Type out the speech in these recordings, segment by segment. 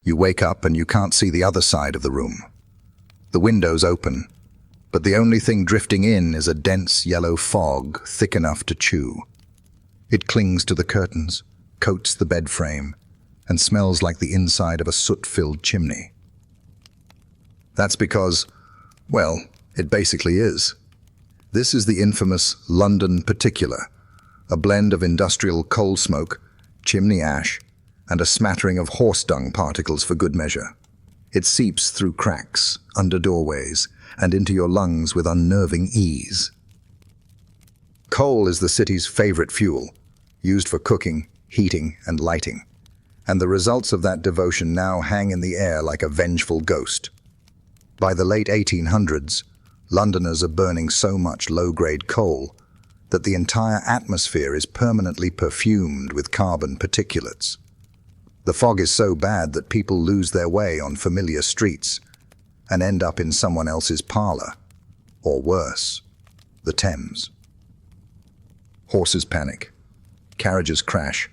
You wake up and you can't see the other side of the room. The window's open, but the only thing drifting in is a dense yellow fog thick enough to chew. It clings to the curtains, coats the bed frame, and smells like the inside of a soot-filled chimney. That's because, well, it basically is. This is the infamous London particular, a blend of industrial coal smoke, chimney ash, and a smattering of horse dung particles for good measure. It seeps through cracks, under doorways, and into your lungs with unnerving ease. Coal is the city's favorite fuel, used for cooking, heating, and lighting, and the results of that devotion now hang in the air like a vengeful ghost. By the late 1800s, Londoners are burning so much low-grade coal that the entire atmosphere is permanently perfumed with carbon particulates. The fog is so bad that people lose their way on familiar streets and end up in someone else's parlor, or worse, the Thames. Horses panic, carriages crash,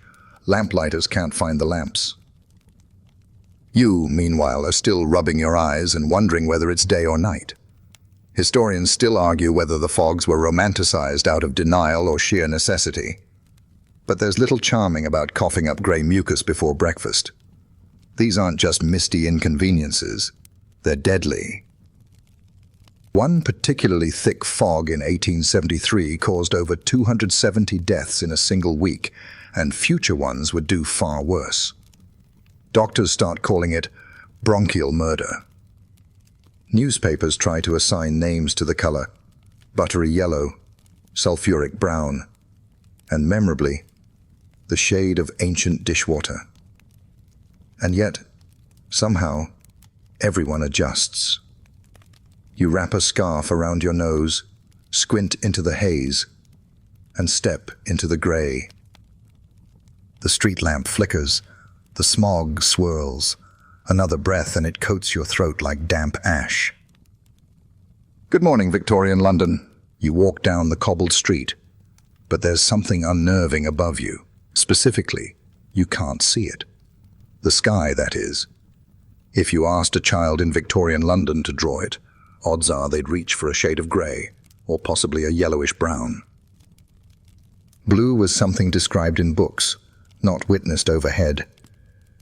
lamplighters can't find the lamps. You, meanwhile, are still rubbing your eyes and wondering whether it's day or night. Historians still argue whether the fogs were romanticized out of denial or sheer necessity. But there's little charming about coughing up grey mucus before breakfast. These aren't just misty inconveniences, they're deadly. One particularly thick fog in 1873 caused over 270 deaths in a single week, and future ones would do far worse. Doctors start calling it bronchial murder. Newspapers try to assign names to the color: buttery yellow, sulfuric brown, and memorably, the shade of ancient dishwater. And yet, somehow, everyone adjusts. You wrap a scarf around your nose, squint into the haze, and step into the grey. The street lamp flickers, the smog swirls, another breath and it coats your throat like damp ash. Good morning, Victorian London. You walk down the cobbled street, but there's something unnerving above you. Specifically, you can't see it. The sky, that is. If you asked a child in Victorian London to draw it, odds are they'd reach for a shade of grey, or possibly a yellowish brown. Blue was something described in books, not witnessed overhead.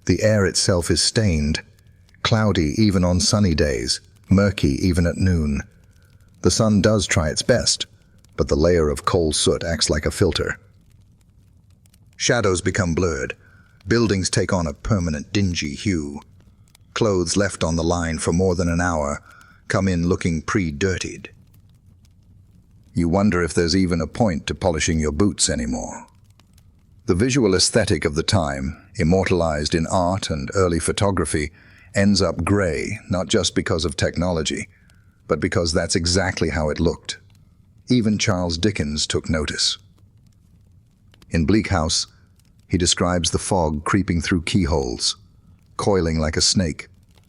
The air itself is stained, cloudy even on sunny days, murky even at noon. The sun does try its best, but the layer of coal soot acts like a filter. Shadows become blurred. Buildings take on a permanent dingy hue. Clothes left on the line for more than an hour come in looking pre-dirtied. You wonder if there's even a point to polishing your boots anymore. The visual aesthetic of the time, immortalized in art and early photography, ends up grey, not just because of technology, but because that's exactly how it looked. Even Charles Dickens took notice. In Bleak House, he describes the fog creeping through keyholes, coiling like a snake,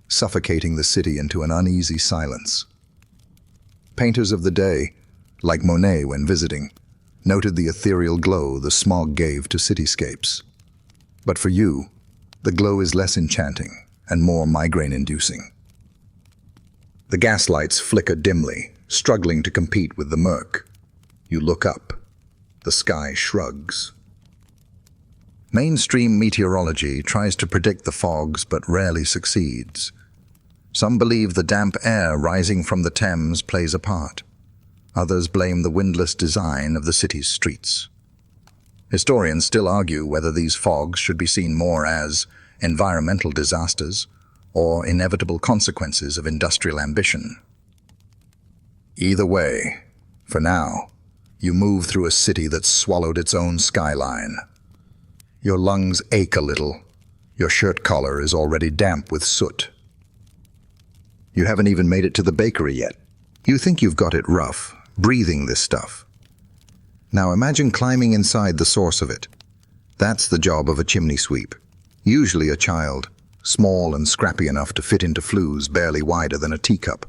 suffocating the city into an uneasy silence. Painters of the day, like Monet when visiting, noted the ethereal glow the smog gave to cityscapes. But for you, the glow is less enchanting and more migraine-inducing. The gaslights flicker dimly, struggling to compete with the murk. You look up. The sky shrugs. Mainstream meteorology tries to predict the fogs but rarely succeeds. Some believe the damp air rising from the Thames plays a part. Others blame the windless design of the city's streets. Historians still argue whether these fogs should be seen more as environmental disasters or inevitable consequences of industrial ambition. Either way, for now, you move through a city that's swallowed its own skyline. Your lungs ache a little. Your shirt collar is already damp with soot. You haven't even made it to the bakery yet. You think you've got it rough, breathing this stuff. Now imagine climbing inside the source of it. That's the job of a chimney sweep. Usually a child, small and scrappy enough to fit into flues barely wider than a teacup.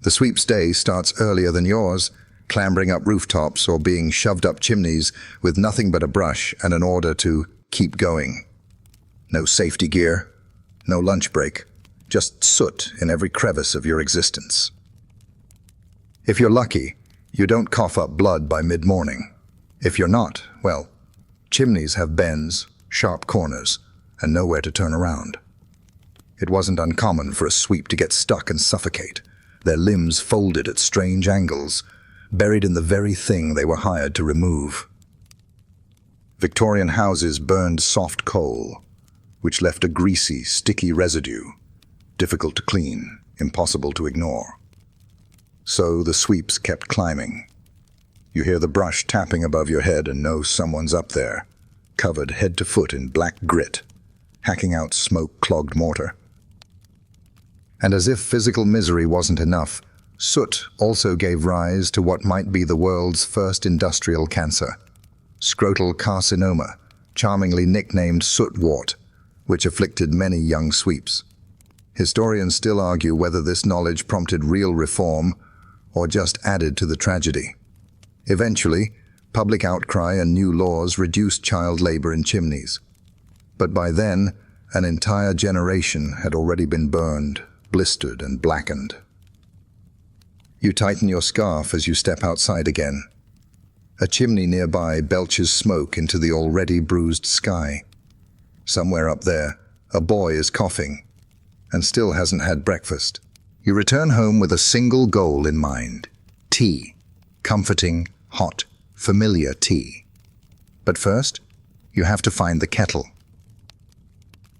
The sweep's day starts earlier than yours, clambering up rooftops or being shoved up chimneys with nothing but a brush and an order to keep going. No safety gear, No lunch break, just soot in every crevice of your existence. If you're lucky, you don't cough up blood by mid-morning. If you're not, well, chimneys have bends, sharp corners, and nowhere to turn around. It wasn't uncommon for a sweep to get stuck and suffocate, their limbs folded at strange angles, buried in the very thing they were hired to remove. Victorian houses burned soft coal, which left a greasy, sticky residue, difficult to clean, impossible to ignore. So the sweeps kept climbing. You hear the brush tapping above your head and know someone's up there, covered head to foot in black grit, hacking out smoke-clogged mortar. And as if physical misery wasn't enough, soot also gave rise to what might be the world's first industrial cancer, scrotal carcinoma, charmingly nicknamed soot wart, which afflicted many young sweeps. Historians still argue whether this knowledge prompted real reform or just added to the tragedy. Eventually, public outcry and new laws reduced child labor in chimneys. But by then, an entire generation had already been burned, blistered, and blackened. You tighten your scarf as you step outside again. A chimney nearby belches smoke into the already bruised sky. Somewhere up there, a boy is coughing and still hasn't had breakfast. You return home with a single goal in mind: tea. Comforting, hot, familiar tea. But first, you have to find the kettle.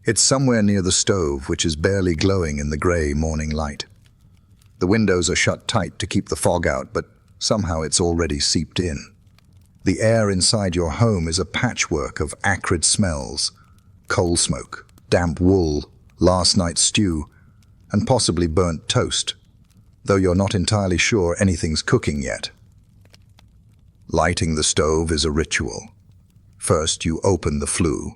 It's somewhere near the stove, which is barely glowing in the grey morning light. The windows are shut tight to keep the fog out, but somehow it's already seeped in. The air inside your home is a patchwork of acrid smells: coal smoke, damp wool, last night's stew, and possibly burnt toast, though you're not entirely sure anything's cooking yet. Lighting the stove is a ritual. First, you open the flue,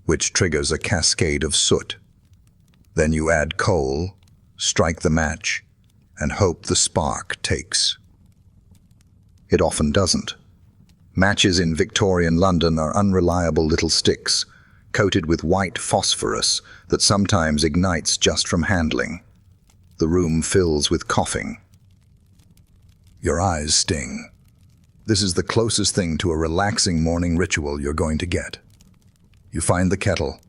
which triggers a cascade of soot. Then you add coal, strike the match, and hope the spark takes. It often doesn't. Matches in Victorian London are unreliable little sticks, coated with white phosphorus that sometimes ignites just from handling. The room fills with coughing. Your eyes sting. This is the closest thing to a relaxing morning ritual you're going to get. You find the kettle.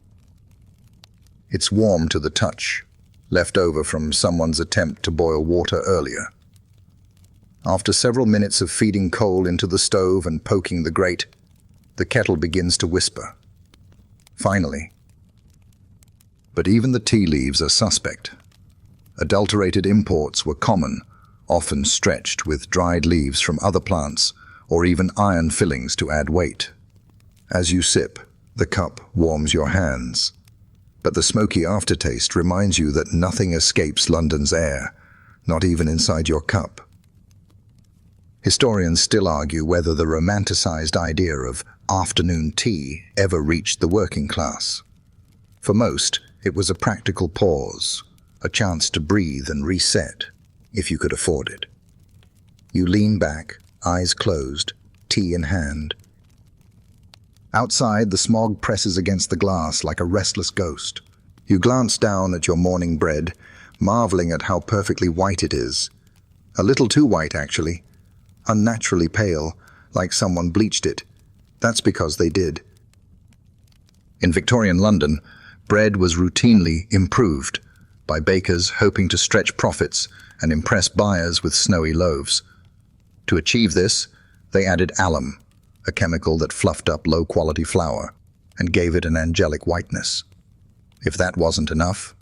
It's warm to the touch, left over from someone's attempt to boil water earlier. After several minutes of feeding coal into the stove and poking the grate, the kettle begins to whisper. Finally. But even the tea leaves are suspect. Adulterated imports were common, often stretched with dried leaves from other plants or even iron fillings to add weight. As you sip, the cup warms your hands. But the smoky aftertaste reminds you that nothing escapes London's air, not even inside your cup. Historians still argue whether the romanticized idea of afternoon tea ever reached the working class. For most, it was a practical pause, a chance to breathe and reset, if you could afford it. You lean back, eyes closed, tea in hand. Outside, the smog presses against the glass like a restless ghost. You glance down at your morning bread, marveling at how perfectly white it is. A little too white, actually. Unnaturally pale, like someone bleached it. That's because they did. In Victorian London, bread was routinely improved by bakers hoping to stretch profits and impress buyers with snowy loaves. To achieve this, they added alum, a chemical that fluffed up low-quality flour and gave it an angelic whiteness. If that wasn't enough,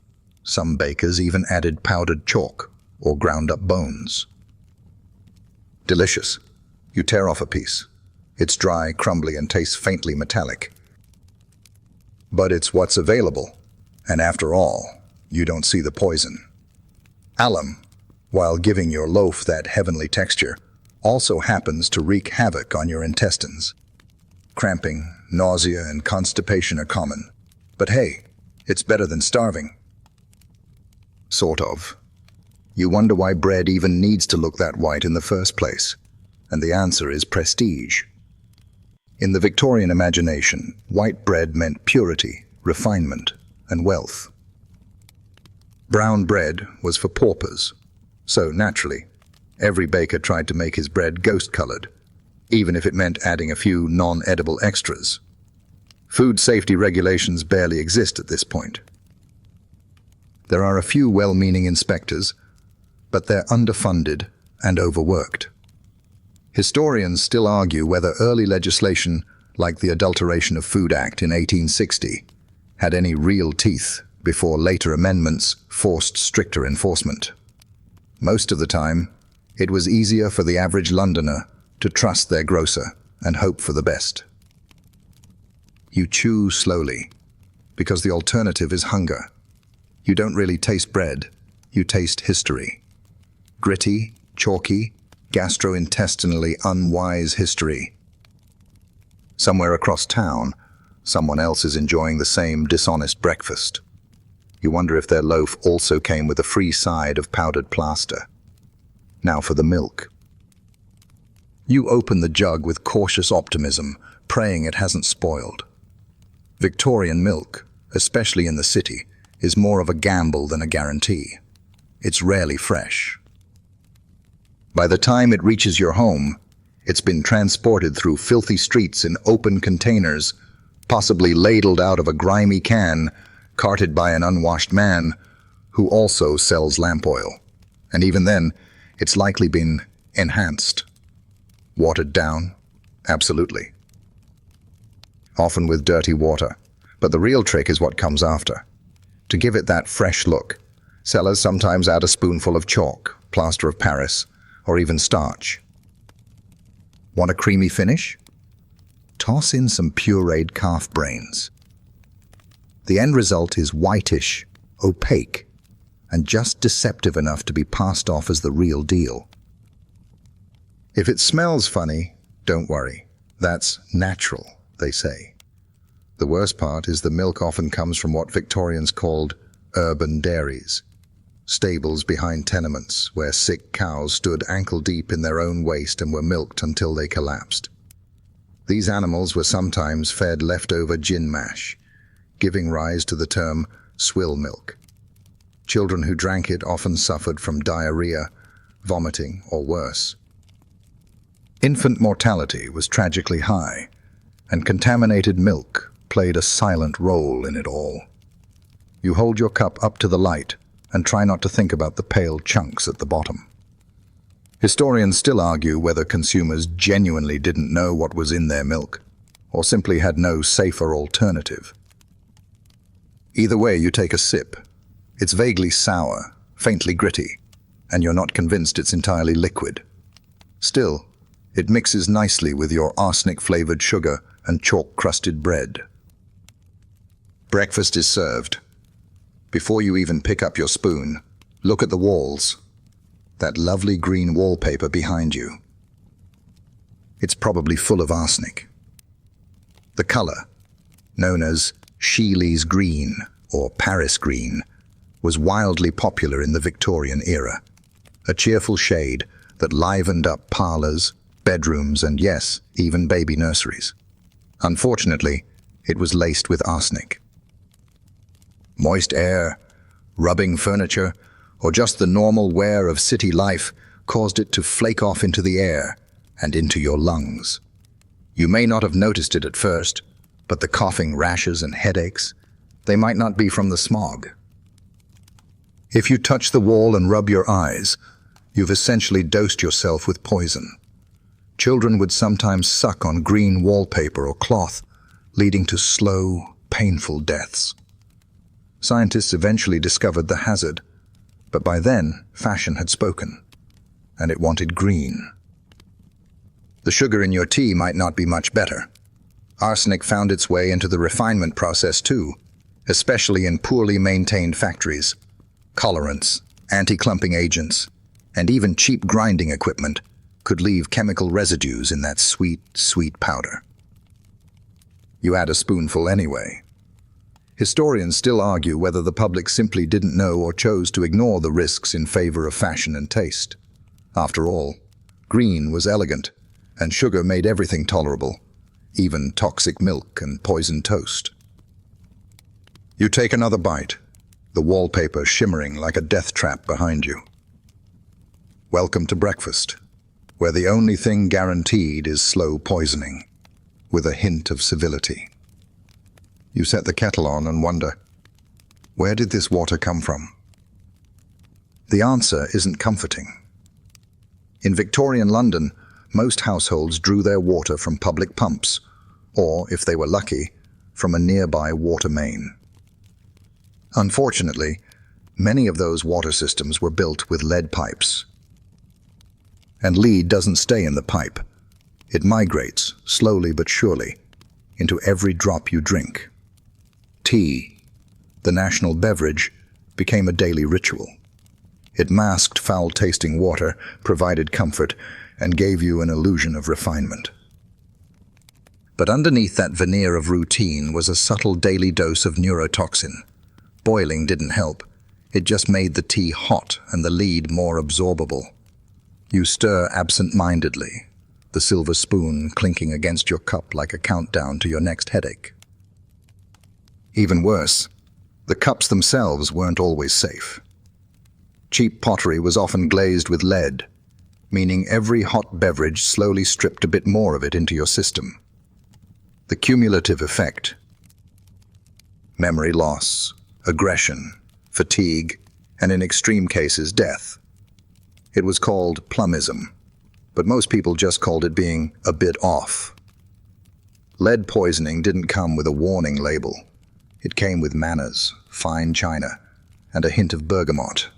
some bakers even added powdered chalk or ground-up bones. Delicious. You tear off a piece. It's dry, crumbly, and tastes faintly metallic. But it's what's available, and after all, you don't see the poison. Alum, while giving your loaf that heavenly texture, also happens to wreak havoc on your intestines. Cramping, nausea, and constipation are common. But hey, it's better than starving. Sort of. You wonder why bread even needs to look that white in the first place, and the answer is prestige. In the Victorian imagination, white bread meant purity, refinement, and wealth. Brown bread was for paupers, so naturally, every baker tried to make his bread ghost-colored, even if it meant adding a few non-edible extras. Food safety regulations barely exist at this point. There are a few well-meaning inspectors, but they're underfunded and overworked. Historians still argue whether early legislation, like the Adulteration of Food Act in 1860, had any real teeth before later amendments forced stricter enforcement. Most of the time, it was easier for the average Londoner to trust their grocer and hope for the best. You chew slowly, because the alternative is hunger. You don't really taste bread, you taste history. Gritty, chalky, gastrointestinally unwise history. Somewhere across town, someone else is enjoying the same dishonest breakfast. You wonder if their loaf also came with a free side of powdered plaster. Now for the milk. You open the jug with cautious optimism, praying it hasn't spoiled. Victorian milk, especially in the city, is more of a gamble than a guarantee. It's rarely fresh. By the time it reaches your home, it's been transported through filthy streets in open containers, possibly ladled out of a grimy can, carted by an unwashed man who also sells lamp oil. And even then, it's likely been enhanced. Watered down? Absolutely. Often with dirty water. But the real trick is what comes after. To give it that fresh look, sellers sometimes add a spoonful of chalk, plaster of Paris, or even starch. Want a creamy finish? Toss in some pureed calf brains. The end result is whitish, opaque, and just deceptive enough to be passed off as the real deal. If it smells funny, don't worry. That's natural, they say. The worst part is the milk often comes from what Victorians called urban dairies, stables behind tenements where sick cows stood ankle-deep in their own waste and were milked until they collapsed. These animals were sometimes fed leftover gin mash, giving rise to the term swill milk. Children who drank it often suffered from diarrhea, vomiting, or worse. Infant mortality was tragically high, and contaminated milk played a silent role in it all. You hold your cup up to the light and try not to think about the pale chunks at the bottom. Historians still argue whether consumers genuinely didn't know what was in their milk, or simply had no safer alternative. Either way, you take a sip. It's vaguely sour, faintly gritty, and you're not convinced it's entirely liquid. Still, it mixes nicely with your arsenic-flavored sugar and chalk-crusted bread. Breakfast is served. Before you even pick up your spoon, look at the walls. That lovely green wallpaper behind you. It's probably full of arsenic. The color, known as Sheely's green or Paris green, was wildly popular in the Victorian era. A cheerful shade that livened up parlors, bedrooms, and yes, even baby nurseries. Unfortunately, it was laced with arsenic. Moist air, rubbing furniture, or just the normal wear of city life caused it to flake off into the air and into your lungs. You may not have noticed it at first, but the coughing, rashes, and headaches, they might not be from the smog. If you touch the wall and rub your eyes, you've essentially dosed yourself with poison. Children would sometimes suck on green wallpaper or cloth, leading to slow, painful deaths. Scientists eventually discovered the hazard, but by then, fashion had spoken, and it wanted green. The sugar in your tea might not be much better. Arsenic found its way into the refinement process too, especially in poorly maintained factories. Colorants, anti-clumping agents, and even cheap grinding equipment could leave chemical residues in that sweet, sweet powder. You add a spoonful anyway. Historians still argue whether the public simply didn't know or chose to ignore the risks in favor of fashion and taste. After all, green was elegant, and sugar made everything tolerable, even toxic milk and poisoned toast. You take another bite, the wallpaper shimmering like a death trap behind you. Welcome to breakfast, where the only thing guaranteed is slow poisoning, with a hint of civility. You set the kettle on and wonder, where did this water come from? The answer isn't comforting. In Victorian London, most households drew their water from public pumps, or, if they were lucky, from a nearby water main. Unfortunately, many of those water systems were built with lead pipes. And lead doesn't stay in the pipe. It migrates, slowly but surely, into every drop you drink. Tea, the national beverage, became a daily ritual. It masked foul-tasting water, provided comfort, and gave you an illusion of refinement. But underneath that veneer of routine was a subtle daily dose of neurotoxin. Boiling didn't help. It just made the tea hot and the lead more absorbable. You stir absent-mindedly, the silver spoon clinking against your cup like a countdown to your next headache. Even worse, the cups themselves weren't always safe. Cheap pottery was often glazed with lead, meaning every hot beverage slowly stripped a bit more of it into your system. The cumulative effect: memory loss, aggression, fatigue, and in extreme cases, death. It was called plumbism, but most people just called it being a bit off. Lead poisoning didn't come with a warning label. It came with manners, fine china, and a hint of bergamot.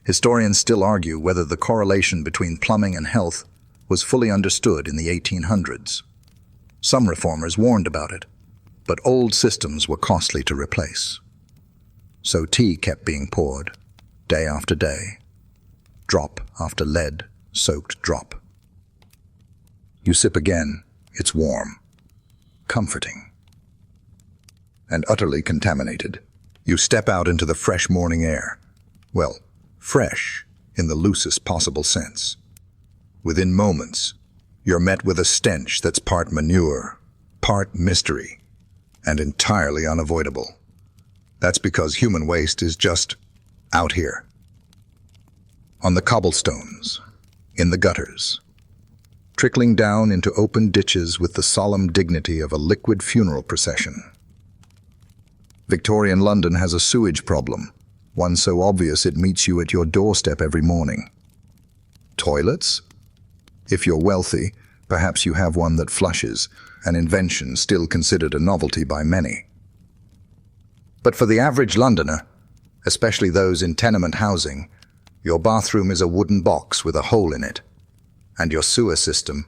Historians still argue whether the correlation between plumbing and health was fully understood in the 1800s. Some reformers warned about it, but old systems were costly to replace. So tea kept being poured, day after day, drop after lead-soaked drop. You sip again, it's warm, comforting, and utterly contaminated. You step out into the fresh morning air. Well, fresh in the loosest possible sense. Within moments, you're met with a stench that's part manure, part mystery, and entirely unavoidable. That's because human waste is just out here. On the cobblestones, in the gutters, trickling down into open ditches with the solemn dignity of a liquid funeral procession. Victorian London has a sewage problem, one so obvious it meets you at your doorstep every morning. Toilets? If you're wealthy, perhaps you have one that flushes, an invention still considered a novelty by many. But for the average Londoner, especially those in tenement housing, your bathroom is a wooden box with a hole in it, and your sewer system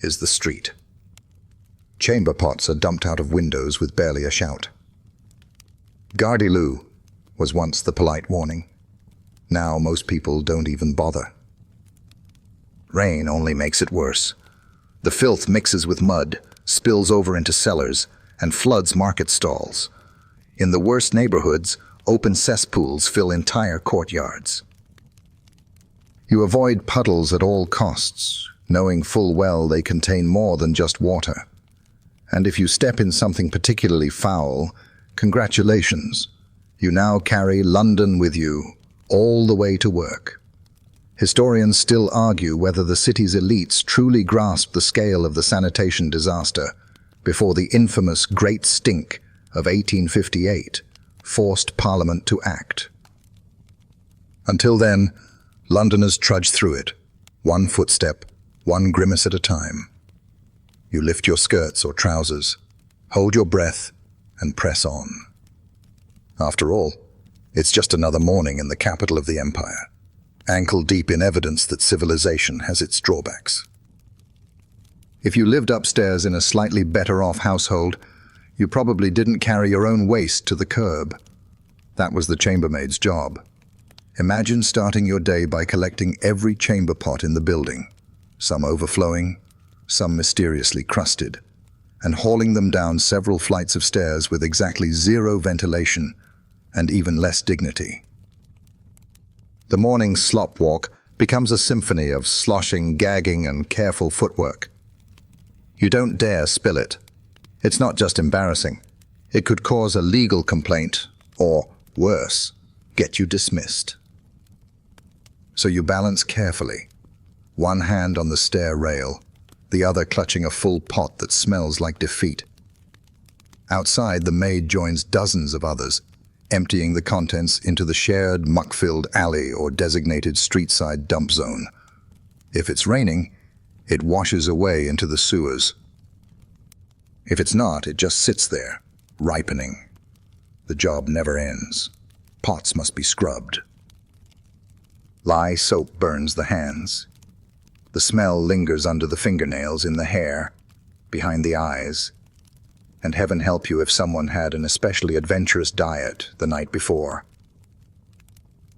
is the street. Chamber pots are dumped out of windows with barely a shout. Gardy-loo was once the polite warning. Now most people don't even bother. Rain only makes it worse. The filth mixes with mud, spills over into cellars, and floods market stalls. In the worst neighborhoods, open cesspools fill entire courtyards. You avoid puddles at all costs, knowing full well they contain more than just water. And if you step in something particularly foul, congratulations. You now carry London with you, all the way to work. Historians still argue whether the city's elites truly grasped the scale of the sanitation disaster before the infamous Great Stink of 1858 forced Parliament to act. Until then, Londoners trudge through it, one footstep, one grimace at a time. You lift your skirts or trousers, hold your breath, and press on. After all, it's just another morning in the capital of the empire, ankle-deep in evidence that civilization has its drawbacks. If you lived upstairs in a slightly better-off household, you probably didn't carry your own waste to the curb. That was the chambermaid's job. Imagine starting your day by collecting every chamber pot in the building, some overflowing, some mysteriously crusted, and hauling them down several flights of stairs with exactly zero ventilation and even less dignity. The morning slop walk becomes a symphony of sloshing, gagging, and careful footwork. You don't dare spill it. It's not just embarrassing. It could cause a legal complaint or Worse, get you dismissed. So you balance carefully, one hand on the stair rail, the other clutching a full pot that smells like defeat. Outside, the maid joins dozens of others, emptying the contents into the shared muck-filled alley or designated street-side dump zone. If it's raining, it washes away into the sewers. If it's not, it just sits there, ripening. The job never ends. Pots must be scrubbed. Lye soap burns the hands. The smell lingers under the fingernails, in the hair, behind the eyes. And heaven help you if someone had an especially adventurous diet the night before.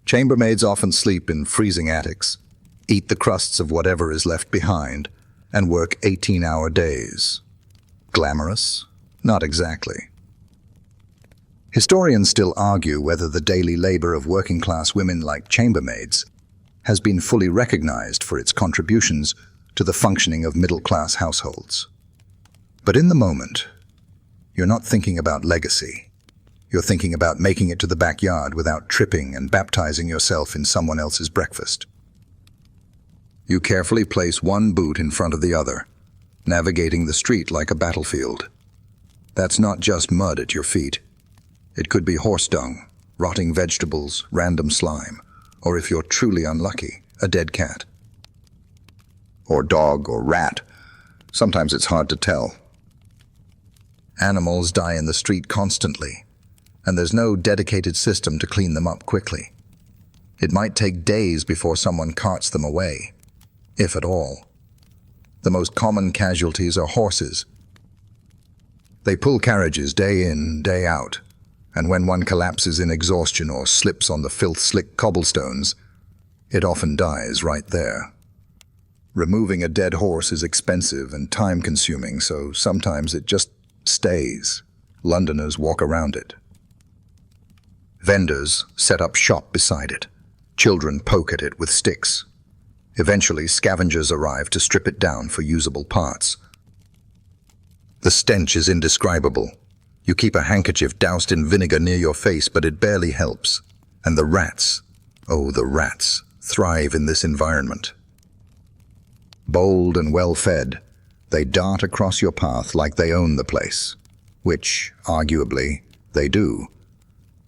Chambermaids often sleep in freezing attics, eat the crusts of whatever is left behind, and work 18-hour days. Glamorous? Not exactly. Historians still argue whether the daily labor of working-class women like chambermaids has been fully recognized for its contributions to the functioning of middle-class households. But in the moment, you're not thinking about legacy. You're thinking about making it to the backyard without tripping and baptizing yourself in someone else's breakfast. You carefully place one boot in front of the other, navigating the street like a battlefield. That's not just mud at your feet. It could be horse dung, rotting vegetables, random slime, or if you're truly unlucky, a dead cat. Or dog or rat. Sometimes it's hard to tell. Animals die in the street constantly, and there's no dedicated system to clean them up quickly. It might take days before someone carts them away, if at all. The most common casualties are horses. They pull carriages day in, day out, and when one collapses in exhaustion or slips on the filth-slick cobblestones, it often dies right there. Removing a dead horse is expensive and time-consuming, so sometimes it just stays. Londoners walk around it. Vendors set up shop beside it. Children poke at it with sticks. Eventually, scavengers arrive to strip it down for usable parts. The stench is indescribable. You keep a handkerchief doused in vinegar near your face, but it barely helps. And the rats, oh, the rats, thrive in this environment. Bold and well-fed, they dart across your path like they own the place, which, arguably, they do.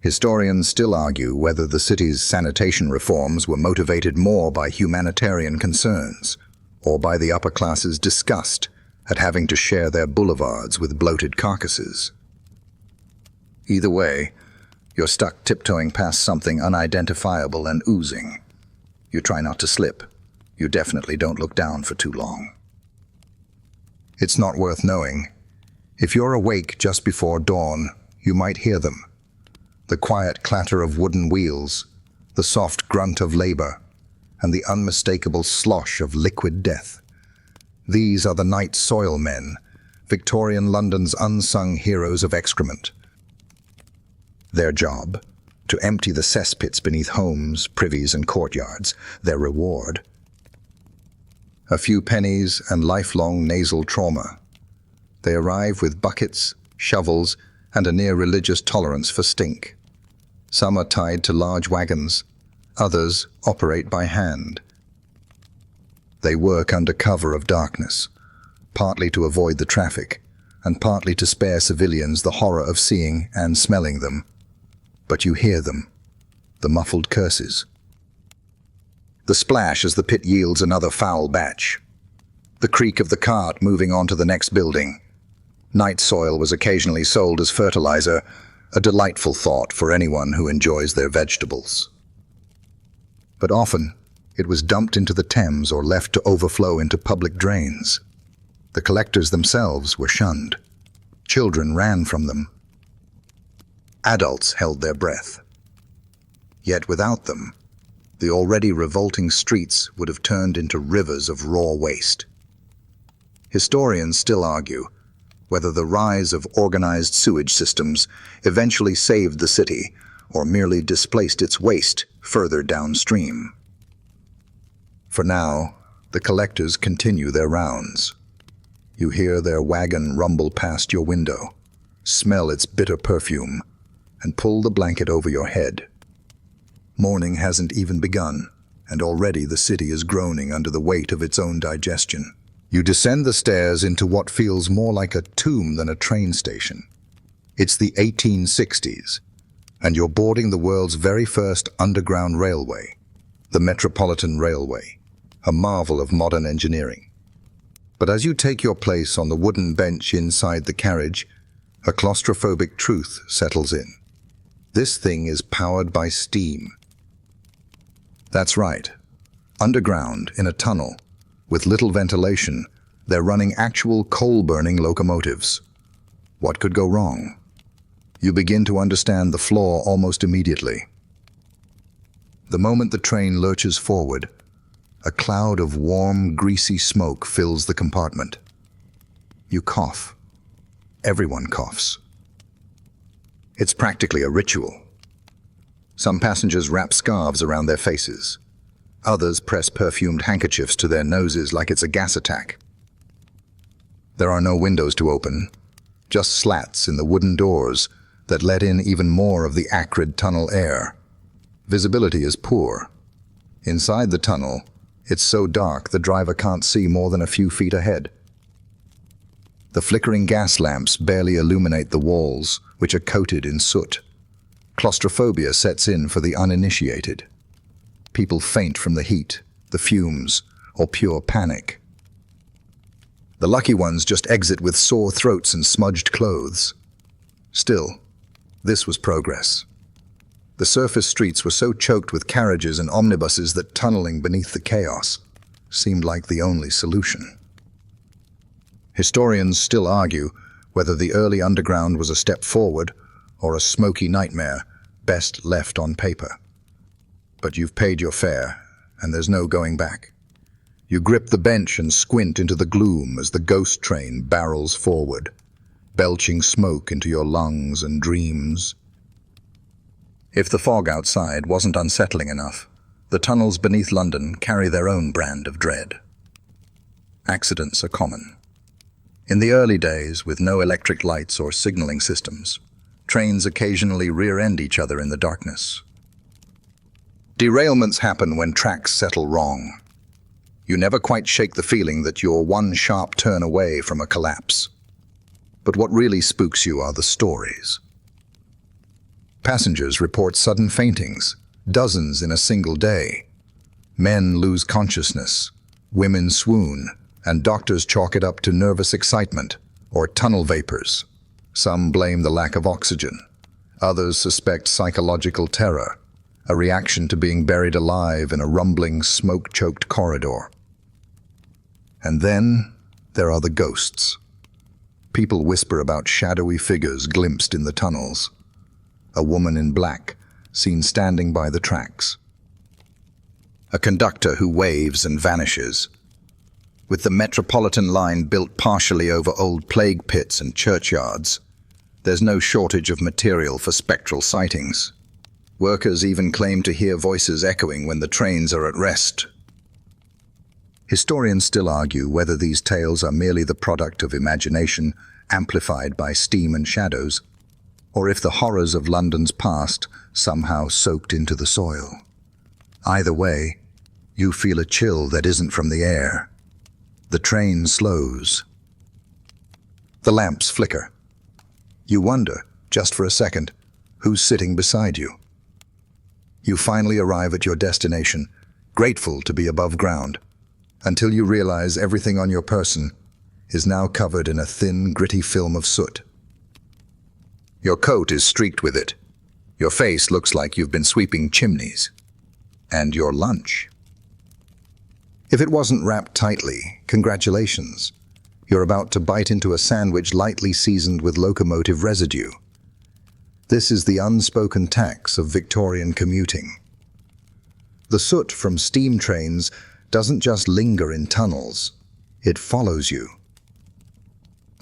Historians still argue whether the city's sanitation reforms were motivated more by humanitarian concerns or by the upper class's disgust at having to share their boulevards with bloated carcasses. Either way, you're stuck tiptoeing past something unidentifiable and oozing. You try not to slip. You definitely don't look down for too long. It's not worth knowing. If you're awake just before dawn, you might hear them. The quiet clatter of wooden wheels, the soft grunt of labor, and the unmistakable slosh of liquid death. These are the night soil men, Victorian London's unsung heroes of excrement. Their job, to empty the cesspits beneath homes, privies, and courtyards. Their reward, a few pennies and lifelong nasal trauma. They arrive with buckets, shovels, and a near-religious tolerance for stink. Some are tied to large wagons, others operate by hand. They work under cover of darkness, partly to avoid the traffic, and partly to spare civilians the horror of seeing and smelling them. But you hear them, the muffled curses. The splash as the pit yields another foul batch. The creak of the cart moving on to the next building. Night soil was occasionally sold as fertilizer, a delightful thought for anyone who enjoys their vegetables. But often, it was dumped into the Thames or left to overflow into public drains. The collectors themselves were shunned. Children ran from them. Adults held their breath. Yet without them, the already revolting streets would have turned into rivers of raw waste. Historians still argue whether the rise of organized sewage systems eventually saved the city or merely displaced its waste further downstream. For now, the collectors continue their rounds. You hear their wagon rumble past your window, smell its bitter perfume, and pull the blanket over your head. Morning hasn't even begun, and already the city is groaning under the weight of its own digestion. You descend the stairs into what feels more like a tomb than a train station. It's the 1860s, and you're boarding the world's very first underground railway, the Metropolitan Railway, a marvel of modern engineering. But as you take your place on the wooden bench inside the carriage, a claustrophobic truth settles in. This thing is powered by steam. That's right. Underground, in a tunnel, with little ventilation, they're running actual coal-burning locomotives. What could go wrong? You begin to understand the flaw almost immediately. The moment the train lurches forward, a cloud of warm, greasy smoke fills the compartment. You cough. Everyone coughs. It's practically a ritual. Some passengers wrap scarves around their faces. Others press perfumed handkerchiefs to their noses like it's a gas attack. There are no windows to open, just slats in the wooden doors that let in even more of the acrid tunnel air. Visibility is poor. Inside the tunnel, it's so dark the driver can't see more than a few feet ahead. The flickering gas lamps barely illuminate the walls, which are coated in soot. Claustrophobia sets in for the uninitiated. People faint from the heat, the fumes, or pure panic. The lucky ones just exit with sore throats and smudged clothes. Still, this was progress. The surface streets were so choked with carriages and omnibuses that tunneling beneath the chaos seemed like the only solution. Historians still argue whether the early underground was a step forward or a smoky nightmare best left on paper. But you've paid your fare, and there's no going back. You grip the bench and squint into the gloom as the ghost train barrels forward, belching smoke into your lungs and dreams. If the fog outside wasn't unsettling enough, the tunnels beneath London carry their own brand of dread. Accidents are common. In the early days, with no electric lights or signaling systems, trains occasionally rear-end each other in the darkness. Derailments happen when tracks settle wrong. You never quite shake the feeling that you're one sharp turn away from a collapse. But what really spooks you are the stories. Passengers report sudden faintings, dozens in a single day. Men lose consciousness, women swoon, and doctors chalk it up to nervous excitement or tunnel vapors. Some blame the lack of oxygen. Others suspect psychological terror, a reaction to being buried alive in a rumbling, smoke-choked corridor. And then there are the ghosts. People whisper about shadowy figures glimpsed in the tunnels. A woman in black, seen standing by the tracks. A conductor who waves and vanishes. With the Metropolitan line built partially over old plague pits and churchyards, there's no shortage of material for spectral sightings. Workers even claim to hear voices echoing when the trains are at rest. Historians still argue whether these tales are merely the product of imagination amplified by steam and shadows, or if the horrors of London's past somehow soaked into the soil. Either way, you feel a chill that isn't from the air. The train slows. The lamps flicker. You wonder, just for a second, who's sitting beside you. You finally arrive at your destination, grateful to be above ground, until you realize everything on your person is now covered in a thin, gritty film of soot. Your coat is streaked with it. Your face looks like you've been sweeping chimneys. And your lunch. If it wasn't wrapped tightly, congratulations. You're about to bite into a sandwich lightly seasoned with locomotive residue. This is the unspoken tax of Victorian commuting. The soot from steam trains doesn't just linger in tunnels, it follows you.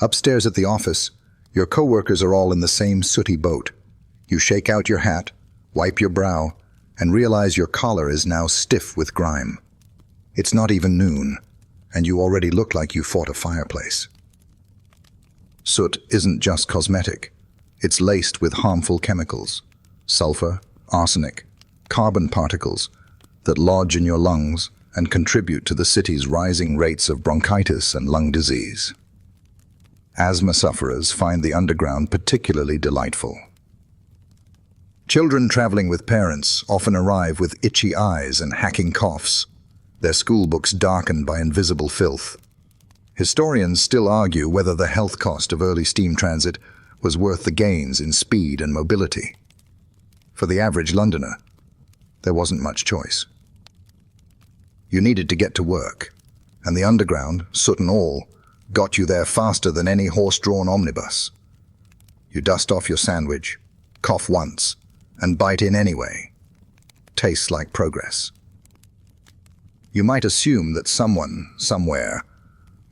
Upstairs at the office, your co-workers are all in the same sooty boat. You shake out your hat, wipe your brow, and realize your collar is now stiff with grime. It's not even noon, and you already look like you fought a fireplace. Soot isn't just cosmetic, It's laced with harmful chemicals, sulfur, arsenic, carbon particles that lodge in your lungs and contribute to the city's rising rates of bronchitis and lung disease. Asthma sufferers find the underground particularly delightful. Children traveling with parents often arrive with itchy eyes and hacking coughs, their school books darkened by invisible filth. Historians still argue whether the health cost of early steam transit was worth the gains in speed and mobility. For the average Londoner, there wasn't much choice. You needed to get to work, and the underground, soot and all, got you there faster than any horse-drawn omnibus. You dust off your sandwich, cough once, and bite in anyway. Tastes like progress. You might assume that someone, somewhere,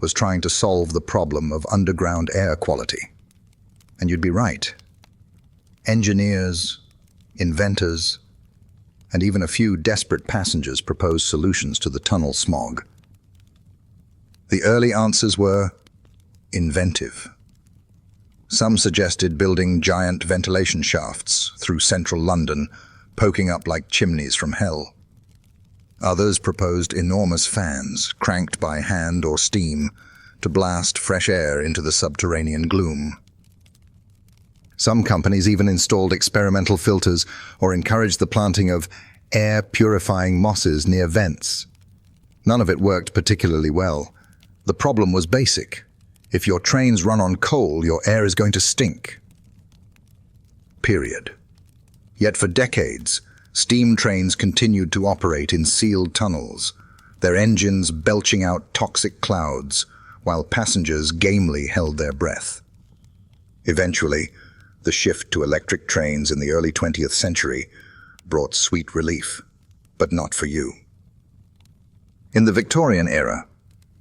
was trying to solve the problem of underground air quality. And you'd be right. Engineers, inventors, and even a few desperate passengers proposed solutions to the tunnel smog. The early answers were inventive. Some suggested building giant ventilation shafts through central London, poking up like chimneys from hell. Others proposed enormous fans, cranked by hand or steam, to blast fresh air into the subterranean gloom. Some companies even installed experimental filters or encouraged the planting of air-purifying mosses near vents. None of it worked particularly well. The problem was basic. If your trains run on coal, your air is going to stink. Period. Yet for decades, steam trains continued to operate in sealed tunnels, their engines belching out toxic clouds, while passengers gamely held their breath. Eventually, the shift to electric trains in the early 20th century brought sweet relief, but not for you. In the Victorian era,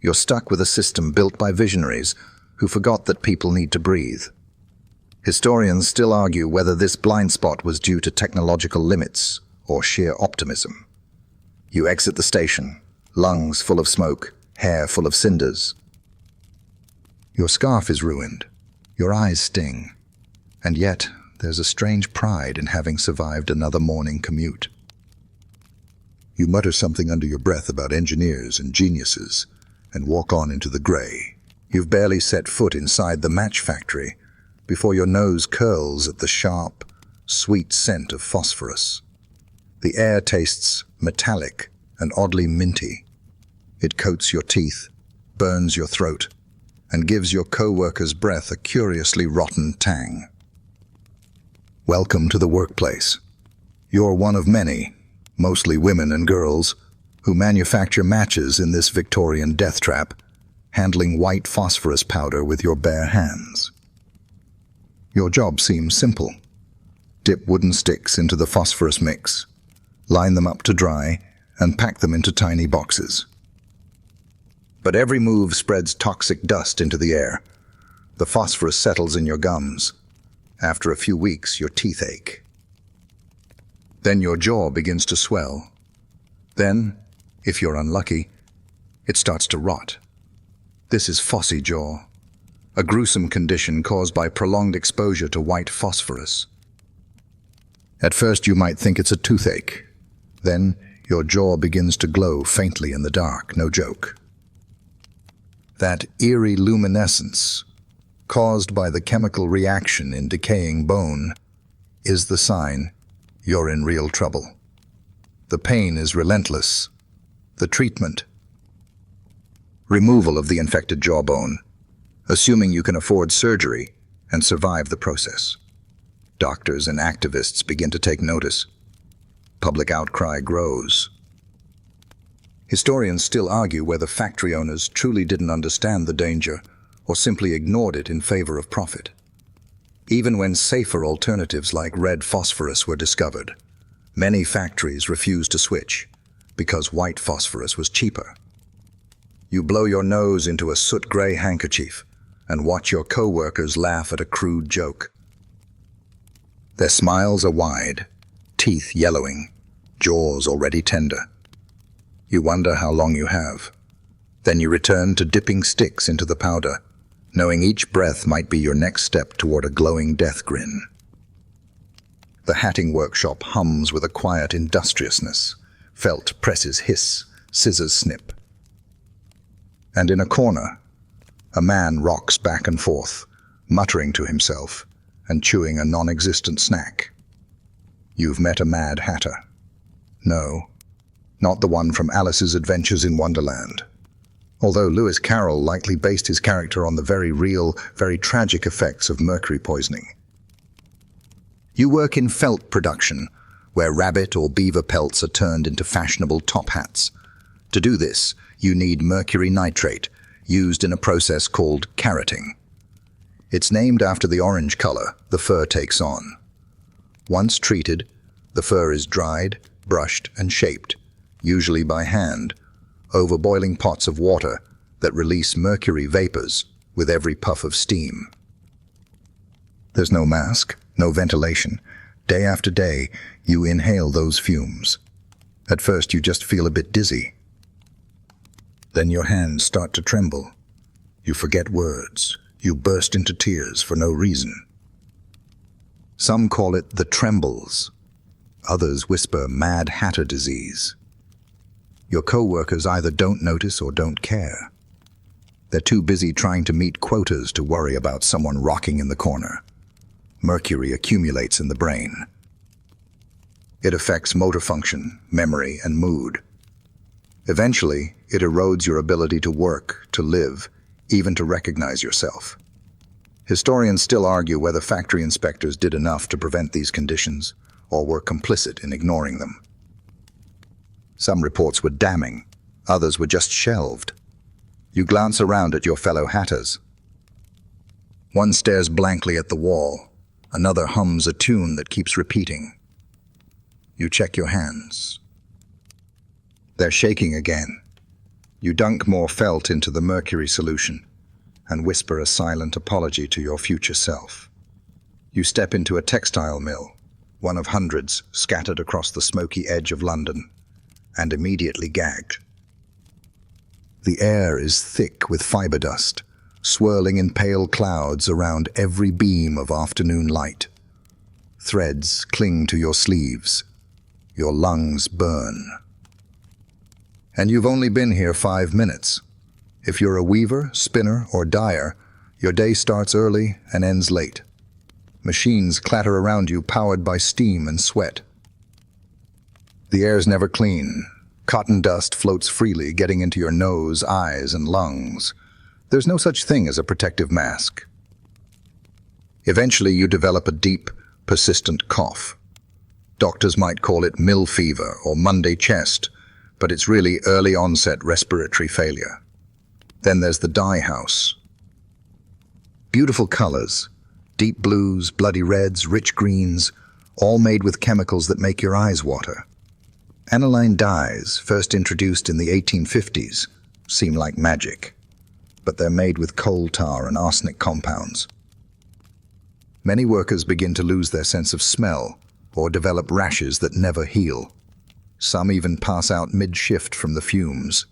you're stuck with a system built by visionaries who forgot that people need to breathe. Historians still argue whether this blind spot was due to technological limits or sheer optimism. You exit the station, lungs full of smoke, hair full of cinders. Your scarf is ruined, your eyes sting, and yet there's a strange pride in having survived another morning commute. You mutter something under your breath about engineers and geniuses, and walk on into the grey. You've barely set foot inside the match factory before your nose curls at the sharp, sweet scent of phosphorus. The air tastes metallic and oddly minty. It coats your teeth, burns your throat, and gives your co-worker's breath a curiously rotten tang. Welcome to the workplace. You're one of many, mostly women and girls, who manufacture matches in this Victorian death trap, handling white phosphorus powder with your bare hands. Your job seems simple. Dip wooden sticks into the phosphorus mix, line them up to dry, and pack them into tiny boxes. But every move spreads toxic dust into the air. The phosphorus settles in your gums. After a few weeks, your teeth ache. Then your jaw begins to swell. Then, if you're unlucky, it starts to rot. This is phossy jaw, a gruesome condition caused by prolonged exposure to white phosphorus. At first you might think it's a toothache. Then your jaw begins to glow faintly in the dark, no joke. That eerie luminescence, caused by the chemical reaction in decaying bone, is the sign you're in real trouble. The pain is relentless. The treatment: removal of the infected jawbone, assuming you can afford surgery and survive the process. Doctors and activists begin to take notice. Public outcry grows. Historians still argue whether factory owners truly didn't understand the danger or simply ignored it in favor of profit. Even when safer alternatives like red phosphorus were discovered, many factories refused to switch because white phosphorus was cheaper. You blow your nose into a soot-gray handkerchief and watch your co-workers laugh at a crude joke. Their smiles are wide, teeth yellowing, jaws already tender. You wonder how long you have. Then you return to dipping sticks into the powder, knowing each breath might be your next step toward a glowing death grin. The hatting workshop hums with a quiet industriousness. Felt presses hiss, scissors snip. And in a corner, a man rocks back and forth, muttering to himself and chewing a non-existent snack. You've met a Mad Hatter. No, not the one from Alice's Adventures in Wonderland. Although Lewis Carroll likely based his character on the very real, very tragic effects of mercury poisoning. You work in felt production, where rabbit or beaver pelts are turned into fashionable top hats. To do this, you need mercury nitrate, used in a process called carroting. It's named after the orange color the fur takes on. Once treated, the fur is dried, brushed, and shaped, usually by hand, over boiling pots of water that release mercury vapors with every puff of steam. There's no mask, no ventilation. Day after day, you inhale those fumes. At first, you just feel a bit dizzy. Then your hands start to tremble. You forget words. You burst into tears for no reason. Some call it the trembles. Others whisper Mad Hatter disease. Your co-workers either don't notice or don't care. They're too busy trying to meet quotas to worry about someone rocking in the corner. Mercury accumulates in the brain. It affects motor function, memory, and mood. Eventually, it erodes your ability to work, to live, even to recognize yourself. Historians still argue whether factory inspectors did enough to prevent these conditions or were complicit in ignoring them. Some reports were damning, others were just shelved. You glance around at your fellow hatters. One stares blankly at the wall, another hums a tune that keeps repeating. You check your hands. They're shaking again. You dunk more felt into the mercury solution and whisper a silent apology to your future self. You step into a textile mill, one of hundreds scattered across the smoky edge of London, and immediately gagged. The air is thick with fiber dust, swirling in pale clouds around every beam of afternoon light. Threads cling to your sleeves. Your lungs burn. And you've only been here 5 minutes. If you're a weaver, spinner, or dyer, your day starts early and ends late. Machines clatter around you, powered by steam and sweat. The air's never clean. Cotton dust floats freely, getting into your nose, eyes, and lungs. There's no such thing as a protective mask. Eventually, you develop a deep, persistent cough. Doctors might call it mill fever or Monday chest, but it's really early onset respiratory failure. Then there's the dye house. Beautiful colors, deep blues, bloody reds, rich greens, all made with chemicals that make your eyes water. Aniline dyes, first introduced in the 1850s, seem like magic, but they're made with coal tar and arsenic compounds. Many workers begin to lose their sense of smell or develop rashes that never heal. Some even pass out mid-shift from the fumes.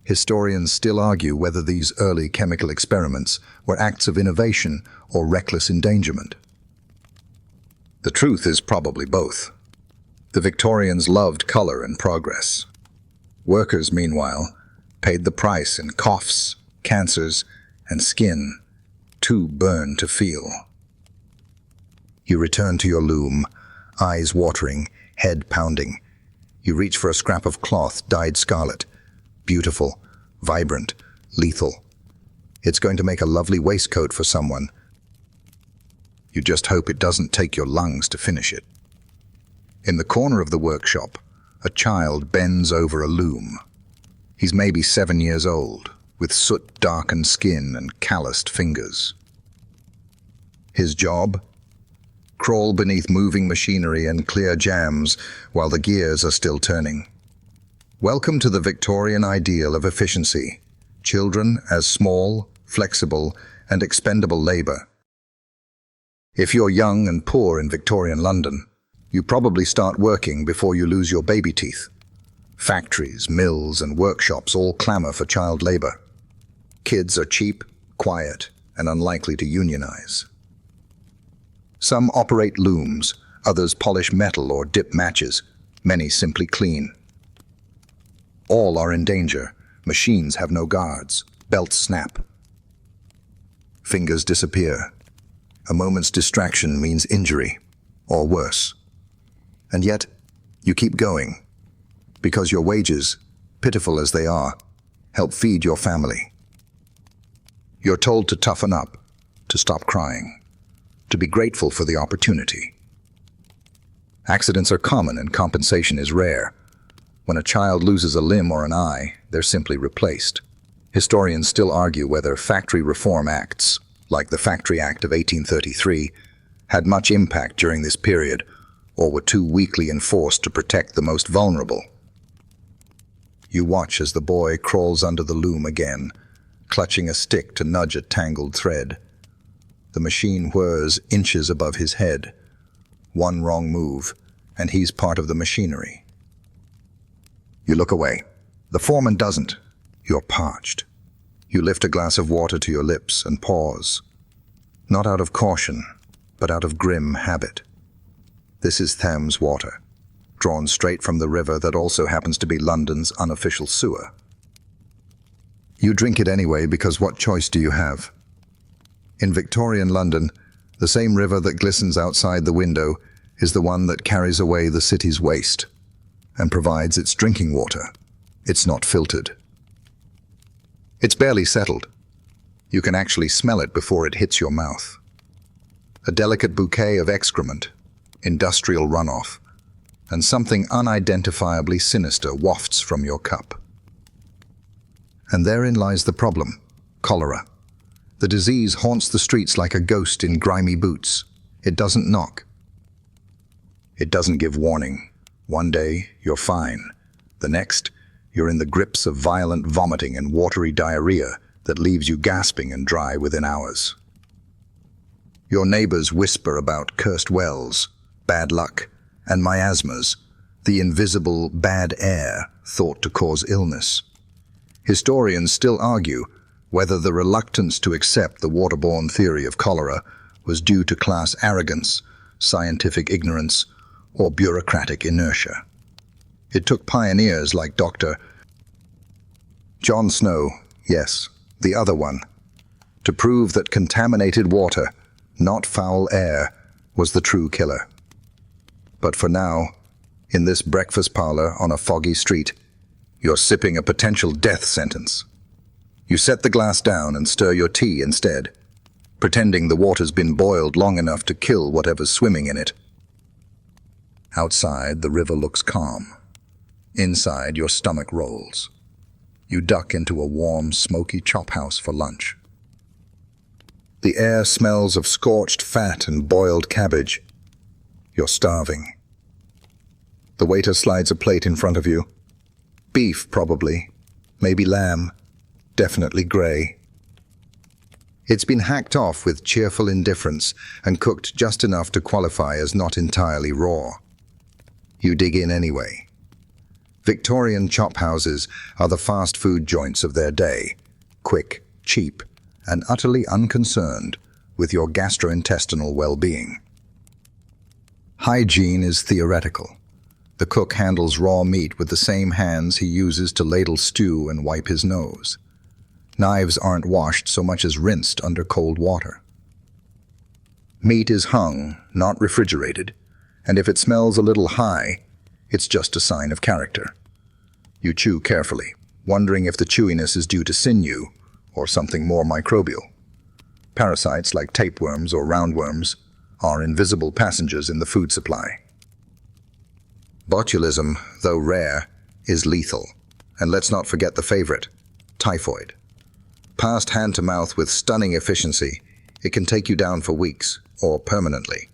Historians still argue whether these early chemical experiments were acts of innovation or reckless endangerment. The truth is probably both. The Victorians loved color and progress. Workers, meanwhile, paid the price in coughs, cancers, and skin too burned to feel. You return to your loom, eyes watering, head pounding. You reach for a scrap of cloth dyed scarlet. Beautiful, vibrant, lethal. It's going to make a lovely waistcoat for someone. You just hope it doesn't take your lungs to finish it. In the corner of the workshop, a child bends over a loom. He's maybe 7 years old, with soot-darkened skin and calloused fingers. His job? Crawl beneath moving machinery and clear jams while the gears are still turning. Welcome to the Victorian ideal of efficiency. Children as small, flexible, and expendable labor. If you're young and poor in Victorian London, you probably start working before you lose your baby teeth. Factories, mills, and workshops all clamor for child labor. Kids are cheap, quiet, and unlikely to unionize. Some operate looms, others polish metal or dip matches, many simply clean. All are in danger. Machines have no guards. Belts snap. Fingers disappear. A moment's distraction means injury, or worse. And yet, you keep going, because your wages, pitiful as they are, help feed your family. You're told to toughen up, to stop crying, to be grateful for the opportunity. Accidents are common and compensation is rare. When a child loses a limb or an eye, they're simply replaced. Historians still argue whether factory reform acts, like the Factory Act of 1833, had much impact during this period, or were too weakly enforced to protect the most vulnerable. You watch as the boy crawls under the loom again, clutching a stick to nudge a tangled thread. The machine whirs inches above his head. One wrong move, and he's part of the machinery. You look away. The foreman doesn't. You're parched. You lift a glass of water to your lips and pause. Not out of caution, but out of grim habit. This is Thames water, drawn straight from the river that also happens to be London's unofficial sewer. You drink it anyway because what choice do you have? In Victorian London, the same river that glistens outside the window is the one that carries away the city's waste and provides its drinking water. It's not filtered. It's barely settled. You can actually smell it before it hits your mouth. A delicate bouquet of excrement, industrial runoff, and something unidentifiably sinister wafts from your cup. And therein lies the problem: cholera. The disease haunts the streets like a ghost in grimy boots. It doesn't knock. It doesn't give warning. One day, you're fine. The next, you're in the grips of violent vomiting and watery diarrhea that leaves you gasping and dry within hours. Your neighbors whisper about cursed wells, bad luck, and miasmas, the invisible bad air thought to cause illness. Historians still argue whether the reluctance to accept the waterborne theory of cholera was due to class arrogance, scientific ignorance, or bureaucratic inertia. It took pioneers like Dr. John Snow, yes, the other one, to prove that contaminated water, not foul air, was the true killer. But for now, in this breakfast parlor on a foggy street, you're sipping a potential death sentence. You set the glass down and stir your tea instead, pretending the water's been boiled long enough to kill whatever's swimming in it. Outside, the river looks calm. Inside, your stomach rolls. You duck into a warm, smoky chop house for lunch. The air smells of scorched fat and boiled cabbage. You're starving. The waiter slides a plate in front of you. Beef, probably. Maybe lamb. Definitely grey. It's been hacked off with cheerful indifference and cooked just enough to qualify as not entirely raw. You dig in anyway. Victorian chop houses are the fast food joints of their day, quick, cheap, and utterly unconcerned with your gastrointestinal well-being. Hygiene is theoretical. The cook handles raw meat with the same hands he uses to ladle stew and wipe his nose. Knives aren't washed so much as rinsed under cold water. Meat is hung, not refrigerated, and if it smells a little high, it's just a sign of character. You chew carefully, wondering if the chewiness is due to sinew or something more microbial. Parasites like tapeworms or roundworms are invisible passengers in the food supply. Botulism, though rare, is lethal. And let's not forget the favorite, typhoid. Passed hand to mouth with stunning efficiency, it can take you down for weeks or permanently.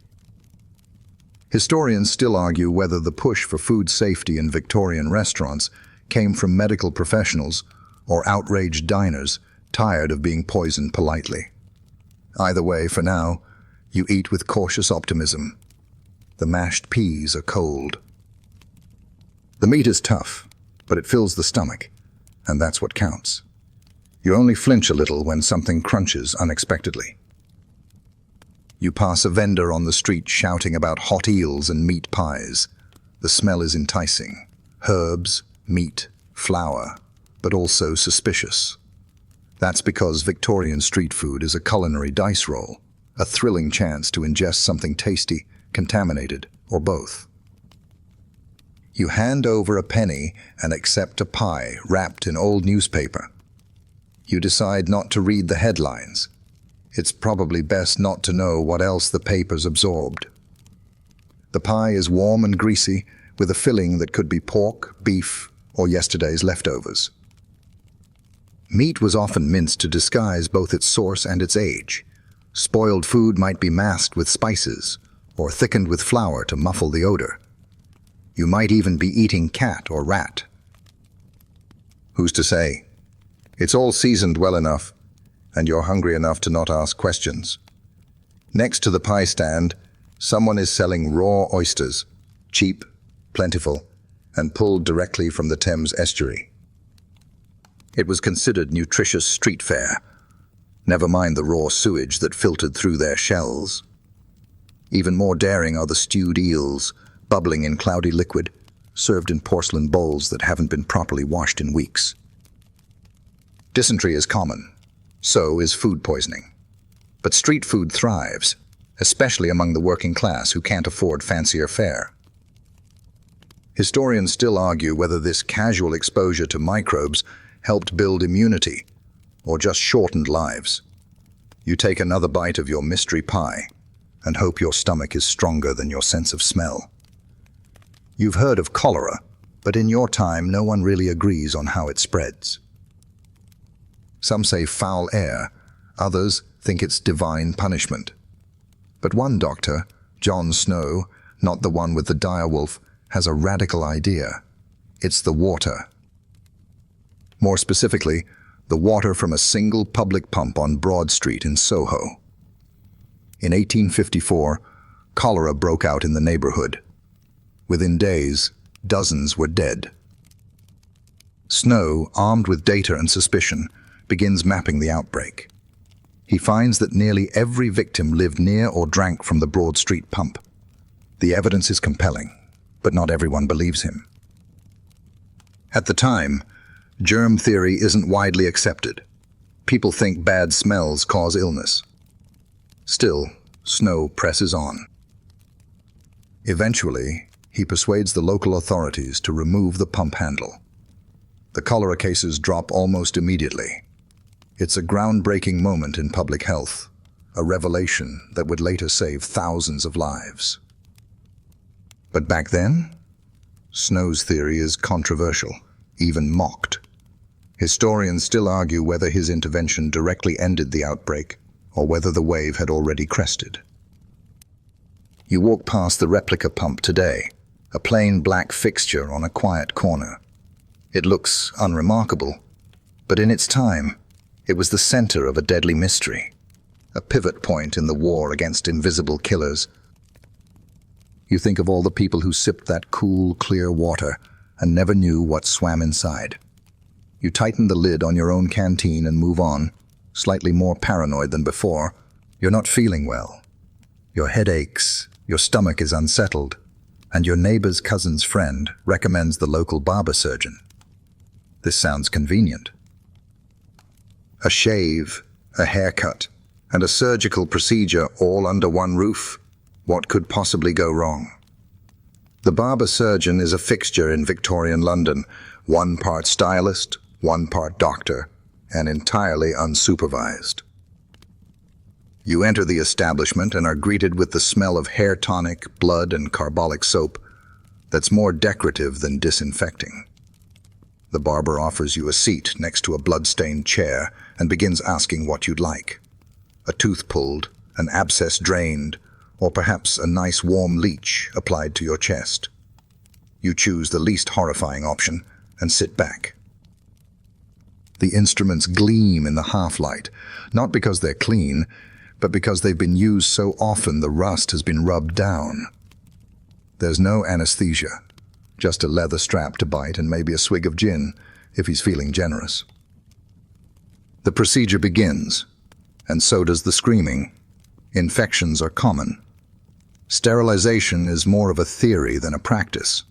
Historians still argue whether the push for food safety in Victorian restaurants came from medical professionals or outraged diners tired of being poisoned politely. Either way, for now, you eat with cautious optimism. The mashed peas are cold. The meat is tough, but it fills the stomach, and that's what counts. You only flinch a little when something crunches unexpectedly. You pass a vendor on the street shouting about hot eels and meat pies. The smell is enticing. Herbs, meat, flour, but also suspicious. That's because Victorian street food is a culinary dice roll, a thrilling chance to ingest something tasty, contaminated, or both. You hand over a penny and accept a pie wrapped in old newspaper. You decide not to read the headlines. It's probably best not to know what else the paper's absorbed. The pie is warm and greasy, with a filling that could be pork, beef, or yesterday's leftovers. Meat was often minced to disguise both its source and its age. Spoiled food might be masked with spices, or thickened with flour to muffle the odor. You might even be eating cat or rat. Who's to say? It's all seasoned well enough, and you're hungry enough to not ask questions. Next to the pie stand, someone is selling raw oysters, cheap, plentiful, and pulled directly from the Thames estuary. It was considered nutritious street fare, never mind the raw sewage that filtered through their shells. Even more daring are the stewed eels, bubbling in cloudy liquid, served in porcelain bowls that haven't been properly washed in weeks. Dysentery is common, so is food poisoning. But street food thrives, especially among the working class who can't afford fancier fare. Historians still argue whether this casual exposure to microbes helped build immunity or just shortened lives. You take another bite of your mystery pie and hope your stomach is stronger than your sense of smell. You've heard of cholera, but in your time no one really agrees on how it spreads. Some say foul air, others think it's divine punishment. But one doctor, John Snow, not the one with the direwolf, has a radical idea. It's the water. More specifically, the water from a single public pump on Broad Street in Soho. In 1854, cholera broke out in the neighborhood. Within days, dozens were dead. Snow, armed with data and suspicion, begins mapping the outbreak. He finds that nearly every victim lived near or drank from the Broad Street pump. The evidence is compelling, but not everyone believes him. At the time, germ theory isn't widely accepted. People think bad smells cause illness. Still, Snow presses on. Eventually, he persuades the local authorities to remove the pump handle. The cholera cases drop almost immediately. It's a groundbreaking moment in public health, a revelation that would later save thousands of lives. But back then, Snow's theory is controversial, even mocked. Historians still argue whether his intervention directly ended the outbreak or whether the wave had already crested. You walk past the replica pump today, a plain black fixture on a quiet corner. It looks unremarkable, but in its time, it was the center of a deadly mystery, a pivot point in the war against invisible killers. You think of all the people who sipped that cool, clear water and never knew what swam inside. You tighten the lid on your own canteen and move on, slightly more paranoid than before. You're not feeling well. Your head aches, your stomach is unsettled, and your neighbor's cousin's friend recommends the local barber surgeon. This sounds convenient. A shave, a haircut, and a surgical procedure all under one roof. What could possibly go wrong? The barber surgeon is a fixture in Victorian London, one part stylist, one part doctor, and entirely unsupervised. You enter the establishment and are greeted with the smell of hair tonic, blood, and carbolic soap that's more decorative than disinfecting. The barber offers you a seat next to a blood-stained chair and begins asking what you'd like. A tooth pulled, an abscess drained, or perhaps a nice warm leech applied to your chest. You choose the least horrifying option and sit back. The instruments gleam in the half-light, not because they're clean, but because they've been used so often the rust has been rubbed down. There's no anesthesia, just a leather strap to bite and maybe a swig of gin, if he's feeling generous. The procedure begins, and so does the screaming. Infections are common. Sterilization is more of a theory than a practice.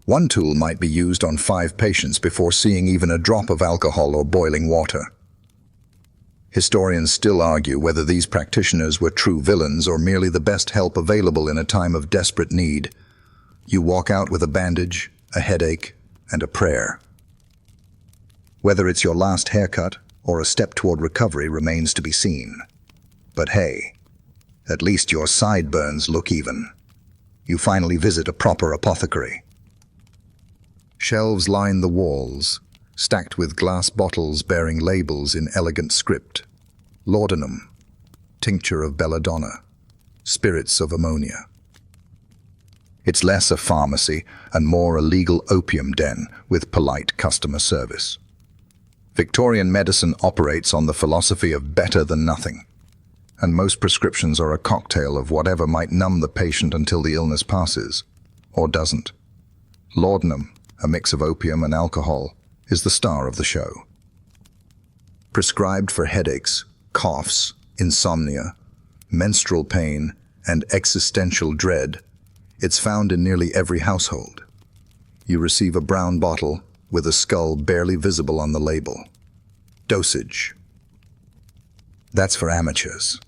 One tool might be used on 5 patients before seeing even a drop of alcohol or boiling water. Historians still argue whether these practitioners were true villains or merely the best help available in a time of desperate need. You walk out with a bandage, a headache, and a prayer. Whether it's your last haircut or a step toward recovery remains to be seen. But hey, at least your sideburns look even. You finally visit a proper apothecary. Shelves line the walls, stacked with glass bottles bearing labels in elegant script. Laudanum, tincture of belladonna, spirits of ammonia. It's less a pharmacy and more a legal opium den with polite customer service. Victorian medicine operates on the philosophy of better than nothing, and most prescriptions are a cocktail of whatever might numb the patient until the illness passes, or doesn't. Laudanum, a mix of opium and alcohol, is the star of the show. Prescribed for headaches, coughs, insomnia, menstrual pain, and existential dread, it's found in nearly every household. You receive a brown bottle with a skull barely visible on the label. Dosage. That's for amateurs.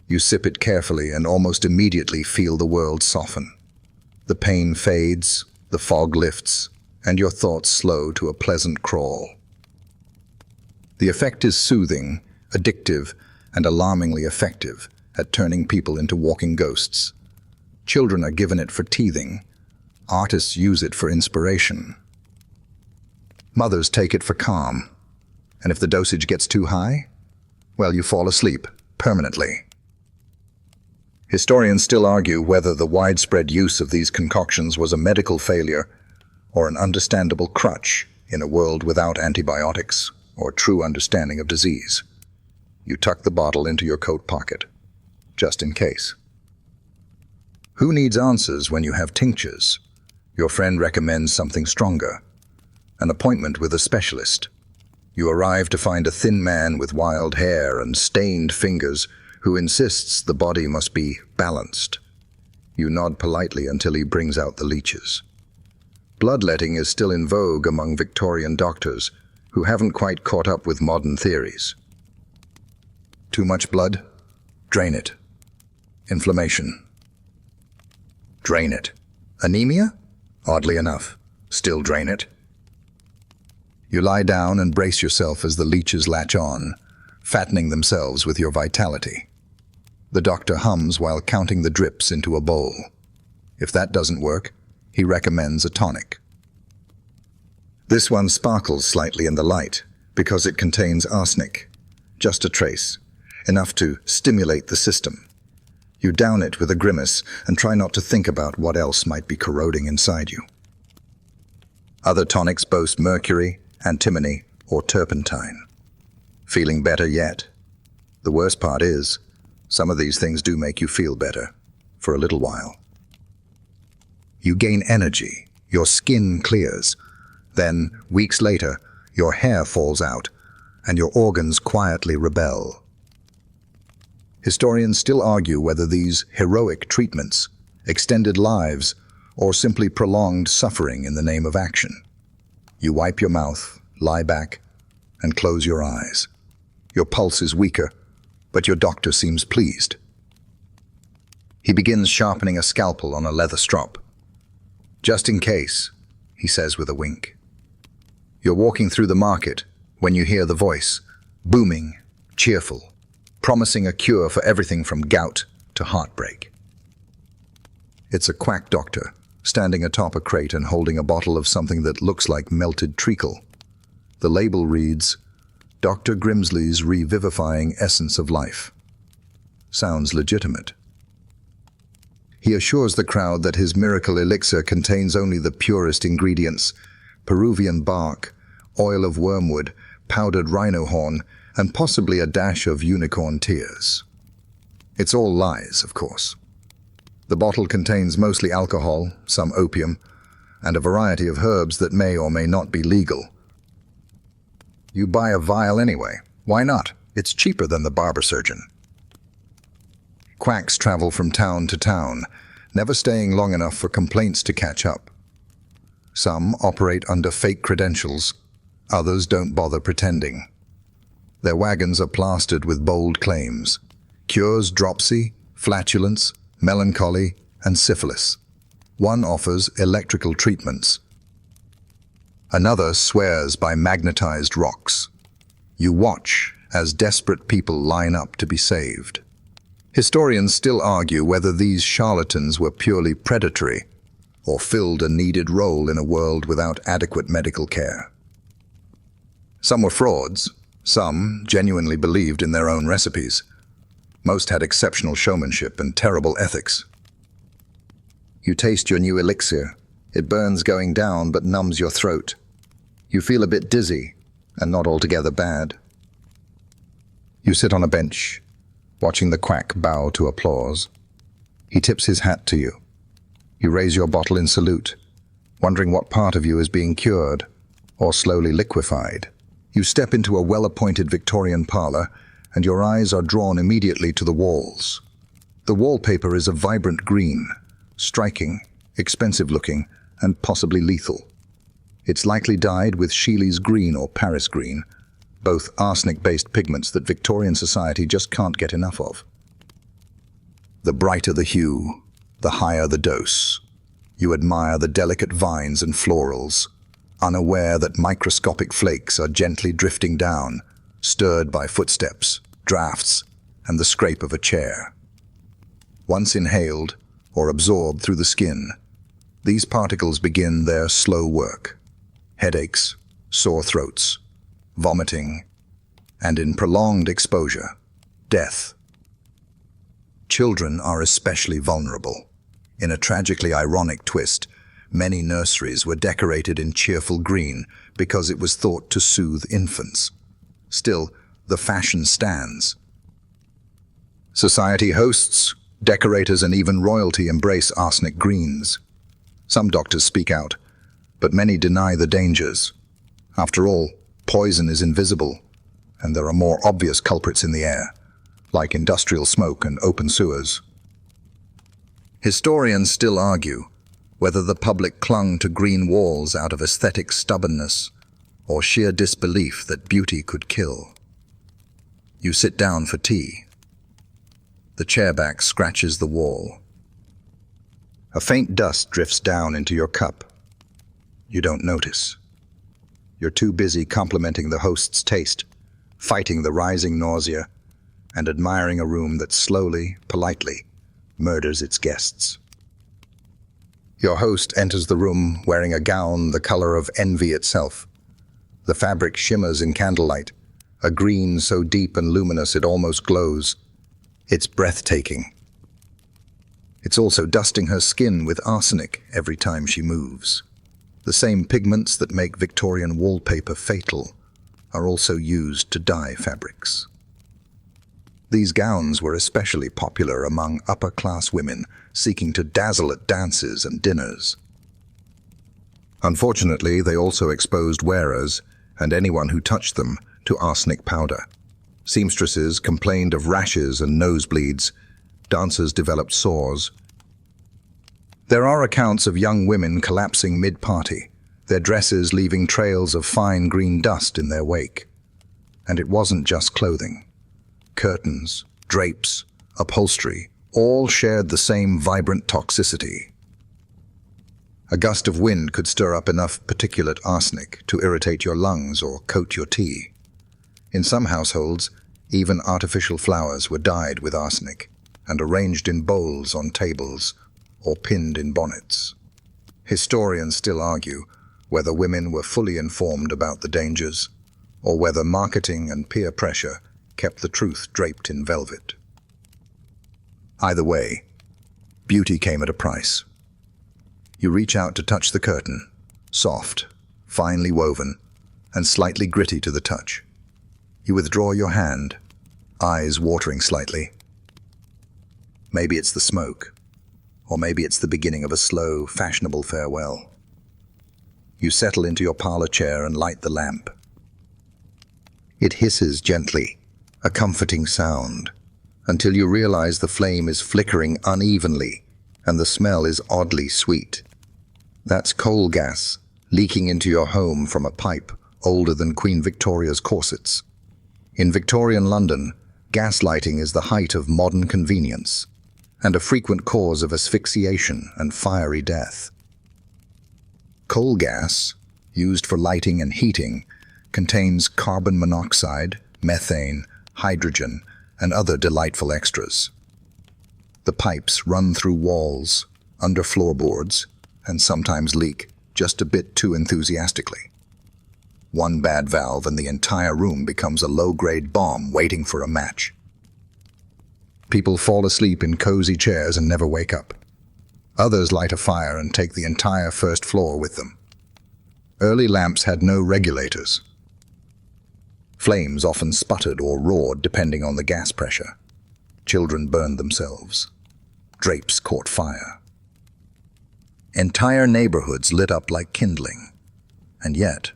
You sip it carefully and almost immediately feel the world soften. The pain fades, the fog lifts, and your thoughts slow to a pleasant crawl. The effect is soothing, addictive, and alarmingly effective at turning people into walking ghosts. Children are given it for teething. Artists use it for inspiration. Mothers take it for calm. And if the dosage gets too high, well, you fall asleep permanently. Historians still argue whether the widespread use of these concoctions was a medical failure or an understandable crutch in a world without antibiotics or true understanding of disease. You tuck the bottle into your coat pocket, just in case. Who needs answers when you have tinctures? Your friend recommends something stronger. An appointment with a specialist. You arrive to find a thin man with wild hair and stained fingers who insists the body must be balanced. You nod politely until he brings out the leeches. Bloodletting is still in vogue among Victorian doctors who haven't quite caught up with modern theories. Too much blood? Drain it. Inflammation. Drain it. Anemia? Oddly enough, still drain it. You lie down and brace yourself as the leeches latch on, fattening themselves with your vitality. The doctor hums while counting the drips into a bowl. If that doesn't work, he recommends a tonic. This one sparkles slightly in the light because it contains arsenic, just a trace, enough to stimulate the system. You down it with a grimace and try not to think about what else might be corroding inside you. Other tonics boast mercury, antimony, or turpentine. Feeling better yet? The worst part is, some of these things do make you feel better, for a little while. You gain energy, your skin clears. Then, weeks later, your hair falls out, and your organs quietly rebel. Historians still argue whether these heroic treatments extended lives or simply prolonged suffering in the name of action. You wipe your mouth, lie back, and close your eyes. Your pulse is weaker, but your doctor seems pleased. He begins sharpening a scalpel on a leather strop. "Just in case," he says with a wink. You're walking through the market when you hear the voice, booming, cheerful, promising a cure for everything from gout to heartbreak. It's a quack doctor, standing atop a crate and holding a bottle of something that looks like melted treacle. The label reads, "Dr. Grimsley's Revivifying Essence of Life." Sounds legitimate. He assures the crowd that his miracle elixir contains only the purest ingredients: Peruvian bark, oil of wormwood, powdered rhino horn, and possibly a dash of unicorn tears. It's all lies, of course. The bottle contains mostly alcohol, some opium, and a variety of herbs that may or may not be legal. You buy a vial anyway. Why not? It's cheaper than the barber surgeon. Quacks travel from town to town, never staying long enough for complaints to catch up. Some operate under fake credentials, others don't bother pretending. Their wagons are plastered with bold claims: cures dropsy, flatulence, melancholy, and syphilis. One offers electrical treatments. Another swears by magnetized rocks. You watch as desperate people line up to be saved. Historians still argue whether these charlatans were purely predatory or filled a needed role in a world without adequate medical care. Some were frauds, some genuinely believed in their own recipes. Most had exceptional showmanship and terrible ethics. You taste your new elixir. It burns going down but numbs your throat. You feel a bit dizzy and not altogether bad. You sit on a bench, watching the quack bow to applause. He tips his hat to you. You raise your bottle in salute, wondering what part of you is being cured or slowly liquefied. You step into a well-appointed Victorian parlor, and your eyes are drawn immediately to the walls. The wallpaper is a vibrant green, striking, expensive-looking, and possibly lethal. It's likely dyed with Sheely's green or Paris green, both arsenic-based pigments that Victorian society just can't get enough of. The brighter the hue, the higher the dose. You admire the delicate vines and florals, unaware that microscopic flakes are gently drifting down, stirred by footsteps, drafts, and the scrape of a chair. Once inhaled or absorbed through the skin, these particles begin their slow work: headaches, sore throats, vomiting, and in prolonged exposure, death. Children are especially vulnerable. In a tragically ironic twist, many nurseries were decorated in cheerful green because it was thought to soothe infants. Still, the fashion stands. Society hosts, decorators, and even royalty embrace arsenic greens. Some doctors speak out, but many deny the dangers. After all, poison is invisible, and there are more obvious culprits in the air, like industrial smoke and open sewers. Historians still argue whether the public clung to green walls out of aesthetic stubbornness or sheer disbelief that beauty could kill. You sit down for tea. The chairback scratches the wall. A faint dust drifts down into your cup. You don't notice. You're too busy complimenting the host's taste, fighting the rising nausea, and admiring a room that slowly, politely, murders its guests. Your host enters the room wearing a gown the color of envy itself. The fabric shimmers in candlelight, a green so deep and luminous it almost glows. It's breathtaking. It's also dusting her skin with arsenic every time she moves. The same pigments that make Victorian wallpaper fatal are also used to dye fabrics. These gowns were especially popular among upper-class women seeking to dazzle at dances and dinners. Unfortunately, they also exposed wearers and anyone who touched them to arsenic powder. Seamstresses complained of rashes and nosebleeds. Dancers developed sores. There are accounts of young women collapsing mid-party, their dresses leaving trails of fine green dust in their wake. And it wasn't just clothing. Curtains, drapes, upholstery, all shared the same vibrant toxicity. A gust of wind could stir up enough particulate arsenic to irritate your lungs or coat your tea. In some households, even artificial flowers were dyed with arsenic and arranged in bowls on tables or pinned in bonnets. Historians still argue whether women were fully informed about the dangers or whether marketing and peer pressure kept the truth draped in velvet. Either way, beauty came at a price. You reach out to touch the curtain, soft, finely woven, and slightly gritty to the touch. You withdraw your hand, eyes watering slightly. Maybe it's the smoke, or maybe it's the beginning of a slow, fashionable farewell. You settle into your parlor chair and light the lamp. It hisses gently, a comforting sound, until you realize the flame is flickering unevenly and the smell is oddly sweet. That's coal gas leaking into your home from a pipe older than Queen Victoria's corsets. In Victorian London, gas lighting is the height of modern convenience and a frequent cause of asphyxiation and fiery death. Coal gas, used for lighting and heating, contains carbon monoxide, methane, hydrogen, and other delightful extras. The pipes run through walls, under floorboards, and sometimes leak just a bit too enthusiastically. One bad valve and the entire room becomes a low-grade bomb waiting for a match. People fall asleep in cozy chairs and never wake up. Others light a fire and take the entire first floor with them. Early lamps had no regulators. Flames often sputtered or roared depending on the gas pressure. Children burned themselves. Drapes caught fire. Entire neighborhoods lit up like kindling. And yet,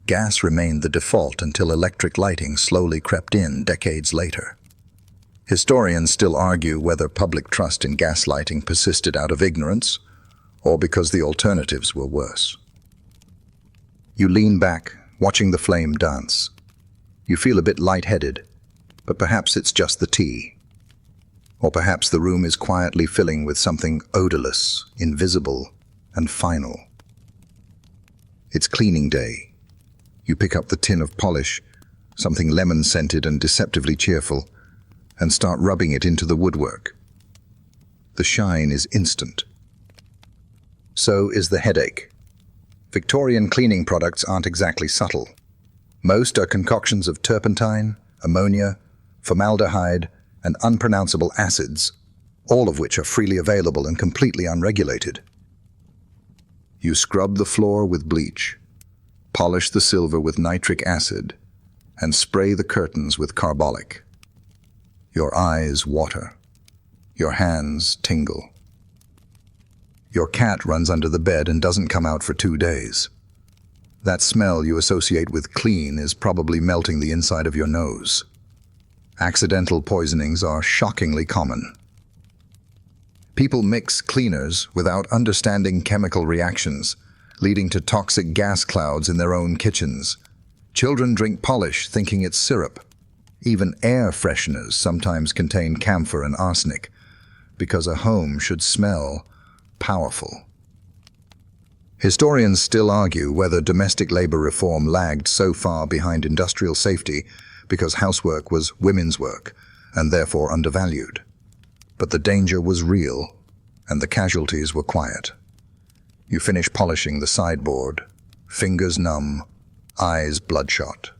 gas remained the default until electric lighting slowly crept in decades later. Historians still argue whether public trust in gas lighting persisted out of ignorance or because the alternatives were worse. You lean back, watching the flame dance. You feel a bit lightheaded, but perhaps it's just the tea. Or perhaps the room is quietly filling with something odorless, invisible, and final. It's cleaning day. You pick up the tin of polish, something lemon-scented and deceptively cheerful, and start rubbing it into the woodwork. The shine is instant. So is the headache. Victorian cleaning products aren't exactly subtle. Most are concoctions of turpentine, ammonia, formaldehyde, and unpronounceable acids, all of which are freely available and completely unregulated. You scrub the floor with bleach, polish the silver with nitric acid, and spray the curtains with carbolic. Your eyes water. Your hands tingle. Your cat runs under the bed and doesn't come out for 2 days. That smell you associate with clean is probably melting the inside of your nose. Accidental poisonings are shockingly common. People mix cleaners without understanding chemical reactions, leading to toxic gas clouds in their own kitchens. Children drink polish thinking it's syrup. Even air fresheners sometimes contain camphor and arsenic, because a home should smell powerful. Historians still argue whether domestic labor reform lagged so far behind industrial safety because housework was women's work and therefore undervalued. But the danger was real, and the casualties were quiet. You finish polishing the sideboard, fingers numb, eyes bloodshot.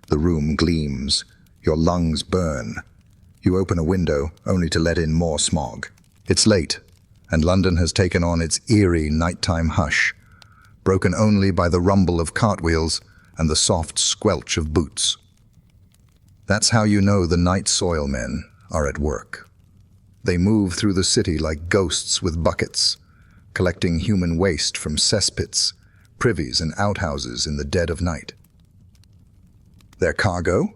The room gleams, your lungs burn. You open a window only to let in more smog. It's late, and London has taken on its eerie nighttime hush, broken only by the rumble of cartwheels and the soft squelch of boots. That's how you know the night soil men are at work. They move through the city like ghosts with buckets, collecting human waste from cesspits, privies, and outhouses in the dead of night. Their cargo?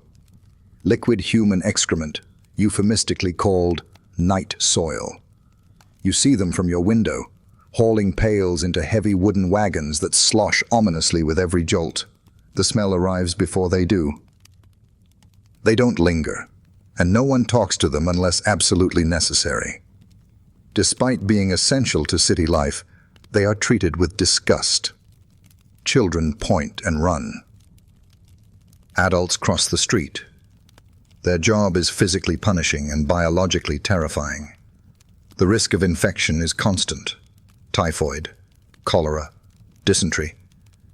Liquid human excrement, euphemistically called night soil. You see them from your window, hauling pails into heavy wooden wagons that slosh ominously with every jolt. The smell arrives before they do. They don't linger, and no one talks to them unless absolutely necessary. Despite being essential to city life, they are treated with disgust. Children point and run. Adults cross the street. Their job is physically punishing and biologically terrifying. The risk of infection is constant. Typhoid, cholera, dysentery,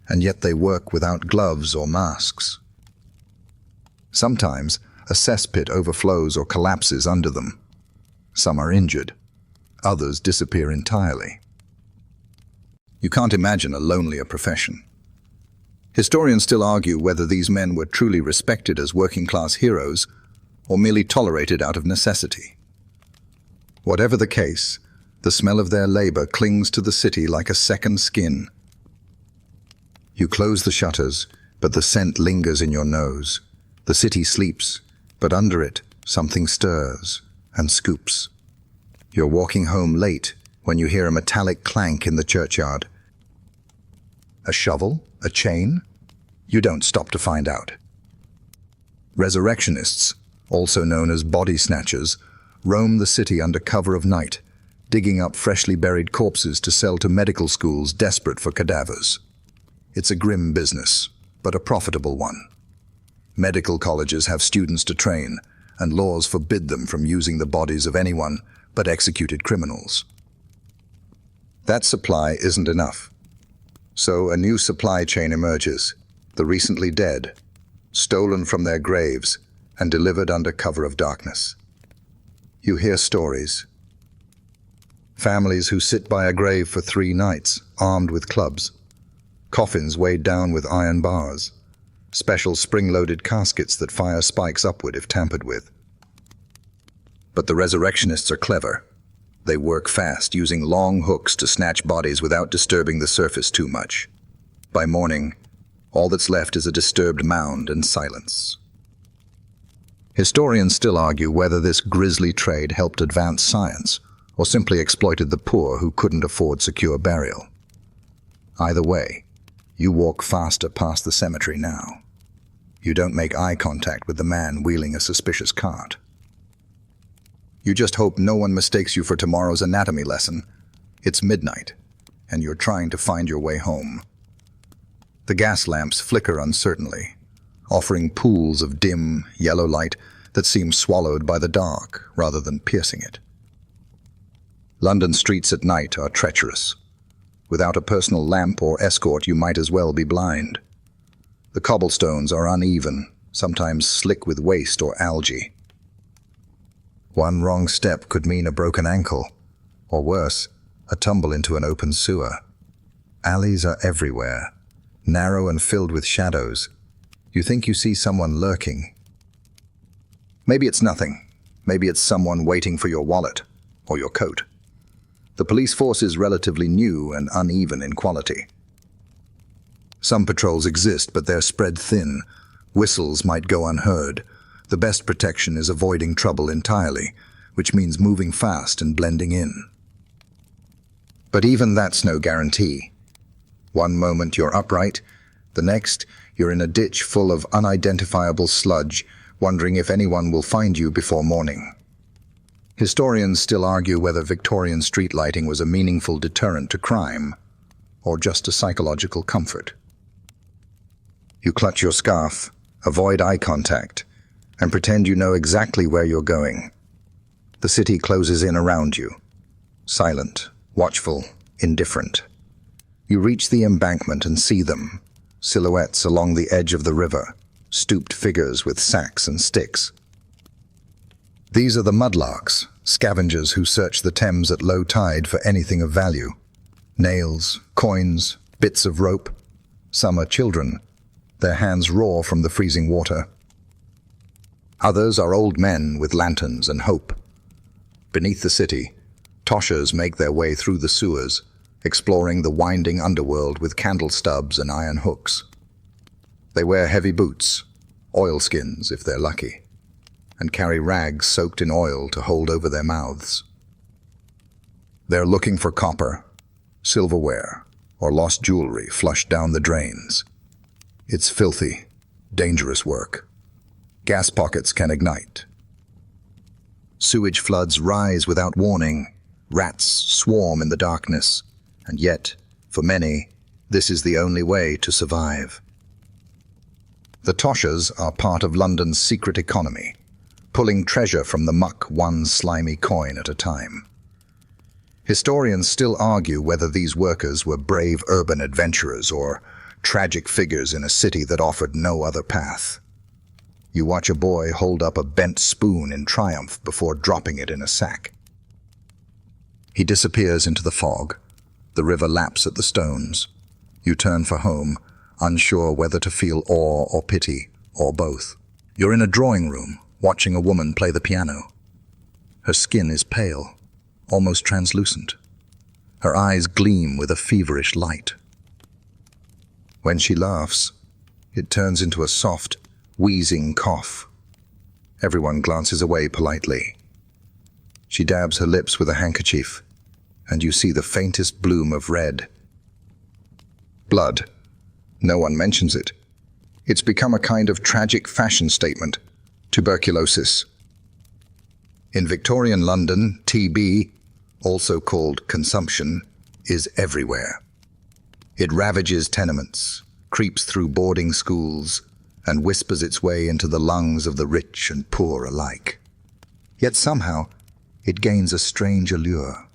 and yet they work without gloves or masks. Sometimes a cesspit overflows or collapses under them. Some are injured. Others disappear entirely. You can't imagine a lonelier profession. Historians still argue whether these men were truly respected as working-class heroes or merely tolerated out of necessity. Whatever the case, the smell of their labor clings to the city like a second skin. You close the shutters, but the scent lingers in your nose. The city sleeps, but under it, something stirs and scoops. You're walking home late when you hear a metallic clank in the churchyard. A shovel? A chain? You don't stop to find out. Resurrectionists, also known as body snatchers, roam the city under cover of night, digging up freshly buried corpses to sell to medical schools desperate for cadavers. It's a grim business, but a profitable one. Medical colleges have students to train, and laws forbid them from using the bodies of anyone but executed criminals. That supply isn't enough. So a new supply chain emerges, the recently dead, stolen from their graves and delivered under cover of darkness. You hear stories. Families who sit by a grave for 3 nights, armed with clubs. Coffins weighed down with iron bars. Special spring-loaded caskets that fire spikes upward if tampered with. But the resurrectionists are clever. They work fast, using long hooks to snatch bodies without disturbing the surface too much. By morning, all that's left is a disturbed mound and silence. Historians still argue whether this grisly trade helped advance science or simply exploited the poor who couldn't afford secure burial. Either way, you walk faster past the cemetery now. You don't make eye contact with the man wheeling a suspicious cart. You just hope no one mistakes you for tomorrow's anatomy lesson. It's midnight, and you're trying to find your way home. The gas lamps flicker uncertainly, offering pools of dim, yellow light that seem swallowed by the dark rather than piercing it. London streets at night are treacherous. Without a personal lamp or escort, you might as well be blind. The cobblestones are uneven, sometimes slick with waste or algae. One wrong step could mean a broken ankle, or worse, a tumble into an open sewer. Alleys are everywhere, narrow and filled with shadows. You think you see someone lurking. Maybe it's nothing. Maybe it's someone waiting for your wallet or your coat. The police force is relatively new and uneven in quality. Some patrols exist, but they're spread thin. Whistles might go unheard. The best protection is avoiding trouble entirely, which means moving fast and blending in. But even that's no guarantee. One moment you're upright, the next you're in a ditch full of unidentifiable sludge, wondering if anyone will find you before morning. Historians still argue whether Victorian street lighting was a meaningful deterrent to crime, or just a psychological comfort. You clutch your scarf, avoid eye contact, and pretend you know exactly where you're going. The city closes in around you, silent, watchful, indifferent. You reach the embankment and see them, silhouettes along the edge of the river, stooped figures with sacks and sticks. These are the mudlarks, scavengers who search the Thames at low tide for anything of value. Nails, coins, bits of rope. Some are children, their hands raw from the freezing water. Others are old men with lanterns and hope. Beneath the city, toshers make their way through the sewers, exploring the winding underworld with candle stubs and iron hooks. They wear heavy boots, oilskins if they're lucky, and carry rags soaked in oil to hold over their mouths. They're looking for copper, silverware, or lost jewelry flushed down the drains. It's filthy, dangerous work. Gas pockets can ignite. Sewage floods rise without warning. Rats swarm in the darkness. And yet, for many, this is the only way to survive. The toshers are part of London's secret economy, pulling treasure from the muck one slimy coin at a time. Historians still argue whether these workers were brave urban adventurers or tragic figures in a city that offered no other path. You watch a boy hold up a bent spoon in triumph before dropping it in a sack. He disappears into the fog. The river laps at the stones. You turn for home, unsure whether to feel awe or pity, or both. You're in a drawing room, watching a woman play the piano. Her skin is pale, almost translucent. Her eyes gleam with a feverish light. When she laughs, It turns into a soft, wheezing cough. Everyone glances away politely. She dabs her lips with a handkerchief, and you see the faintest bloom of red. Blood. No one mentions it. It's become a kind of tragic fashion statement. Tuberculosis. In Victorian London, TB, also called consumption, is everywhere. It ravages tenements, creeps through boarding schools, and whispers its way into the lungs of the rich and poor alike. Yet somehow, it gains a strange allure.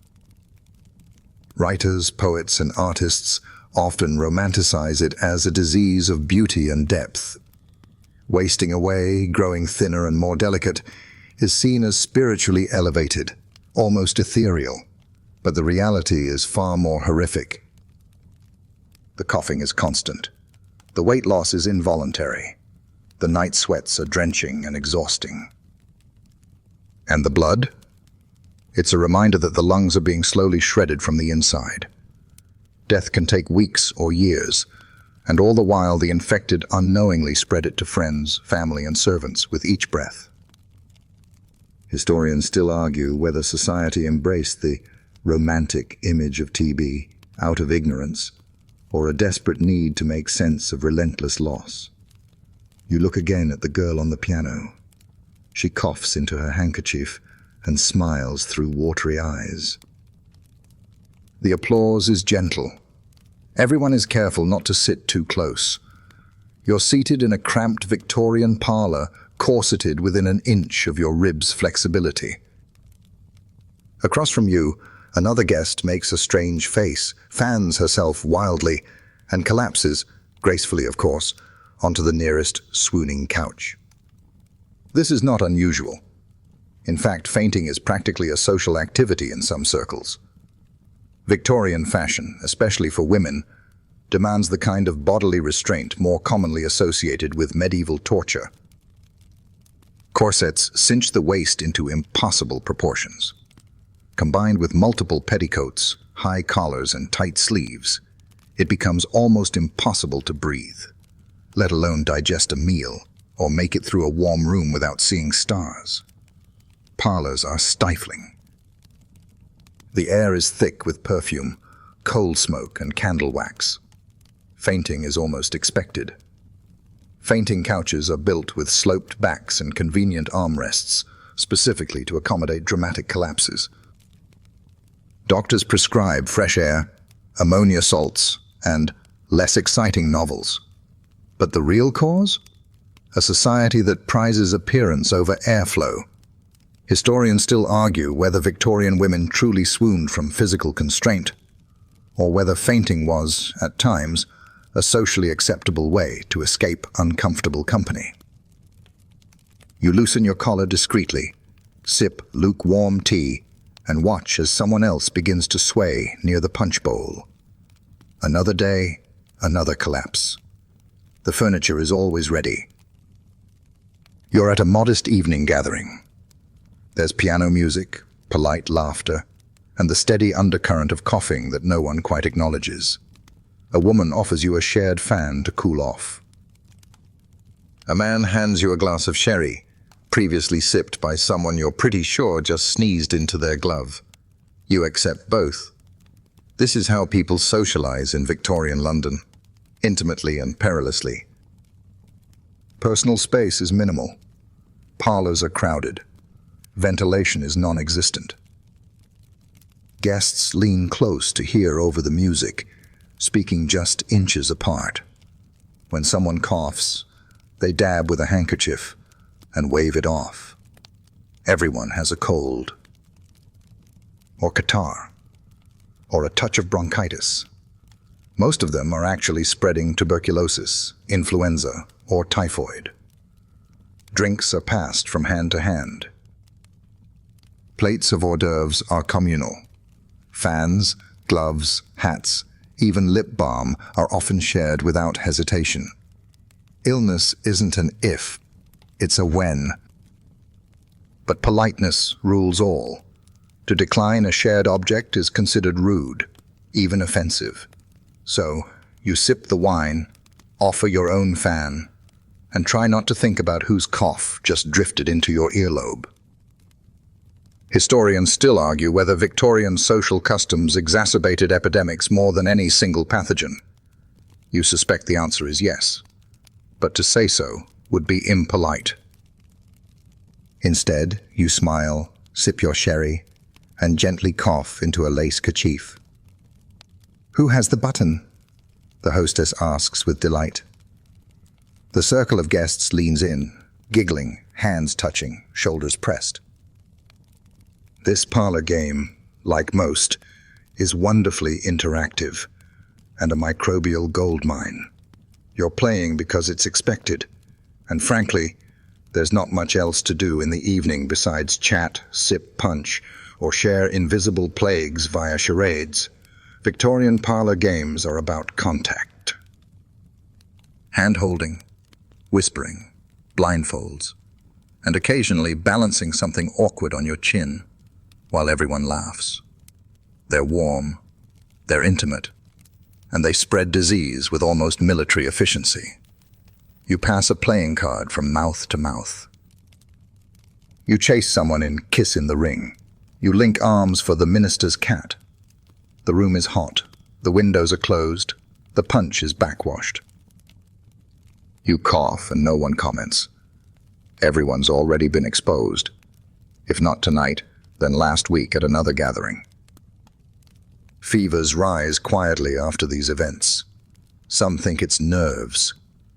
Writers, poets, and artists often romanticize it as a disease of beauty and depth. Wasting away, growing thinner and more delicate, is seen as spiritually elevated, almost ethereal, but the reality is far more horrific. The coughing is constant. The weight loss is involuntary. The night sweats are drenching and exhausting. And the blood? It's a reminder that the lungs are being slowly shredded from the inside. Death can take weeks or years, and all the while the infected unknowingly spread it to friends, family, and servants with each breath. Historians still argue whether society embraced the romantic image of TB out of ignorance or a desperate need to make sense of relentless loss. You look again at the girl on the piano. She coughs into her handkerchief and smiles through watery eyes. The applause is gentle. Everyone is careful not to sit too close. You're seated in a cramped Victorian parlour, corseted within an inch of your ribs' flexibility. Across from you, another guest makes a strange face, fans herself wildly, and collapses, gracefully of course, onto the nearest swooning couch. This is not unusual. In fact, fainting is practically a social activity in some circles. Victorian fashion, especially for women, demands the kind of bodily restraint more commonly associated with medieval torture. Corsets cinch the waist into impossible proportions. Combined with multiple petticoats, high collars, and tight sleeves, it becomes almost impossible to breathe, let alone digest a meal or make it through a warm room without seeing stars. Parlors are stifling. The air is thick with perfume, coal smoke, and candle wax. Fainting is almost expected. Fainting couches are built with sloped backs and convenient armrests, specifically to accommodate dramatic collapses. Doctors prescribe fresh air, ammonia salts, and less exciting novels. But the real cause? A society that prizes appearance over airflow. Historians still argue whether Victorian women truly swooned from physical constraint, or whether fainting was, at times, a socially acceptable way to escape uncomfortable company. You loosen your collar discreetly, sip lukewarm tea, and watch as someone else begins to sway near the punch bowl. Another day, another collapse. The furniture is always ready. You're at a modest evening gathering. There's piano music, polite laughter, and the steady undercurrent of coughing that no one quite acknowledges. A woman offers you a shared fan to cool off. A man hands you a glass of sherry, previously sipped by someone you're pretty sure just sneezed into their glove. You accept both. This is how people socialize in Victorian London, intimately and perilously. Personal space is minimal. Parlors are crowded. Ventilation is non-existent. Guests lean close to hear over the music, speaking just inches apart. When someone coughs, they dab with a handkerchief and wave it off. Everyone has a cold, or catarrh, or a touch of bronchitis. Most of them are actually spreading tuberculosis, influenza, or typhoid. Drinks are passed from hand to hand. Plates of hors d'oeuvres are communal. Fans, gloves, hats, even lip balm are often shared without hesitation. Illness isn't an if, it's a when. But politeness rules all. To decline a shared object is considered rude, even offensive. So, you sip the wine, Offer your own fan, and try not to think about whose cough just drifted into your earlobe. Historians still argue whether Victorian social customs exacerbated epidemics more than any single pathogen. You suspect the answer is yes, but to say so would be impolite. Instead, you smile, sip your sherry, and gently cough into a lace kerchief. "Who has the button?" the hostess asks with delight. The circle of guests leans in, giggling, hands touching, shoulders pressed. This parlor game, like most, is wonderfully interactive and a microbial goldmine. You're playing because it's expected, and frankly, there's not much else to do in the evening besides chat, sip punch, or share invisible plagues via charades. Victorian parlor games are about contact. Hand-holding, whispering, blindfolds, and occasionally balancing something awkward on your chin while everyone laughs. They're warm, they're intimate, and they spread disease with almost military efficiency. You pass a playing card from mouth to mouth. You chase someone in Kiss in the Ring. You link arms for the minister's cat. The room is hot, the windows are closed, the punch is backwashed. You cough and no one comments. Everyone's already been exposed. If not tonight, then last week at another gathering. Fevers rise quietly after these events. Some think it's nerves.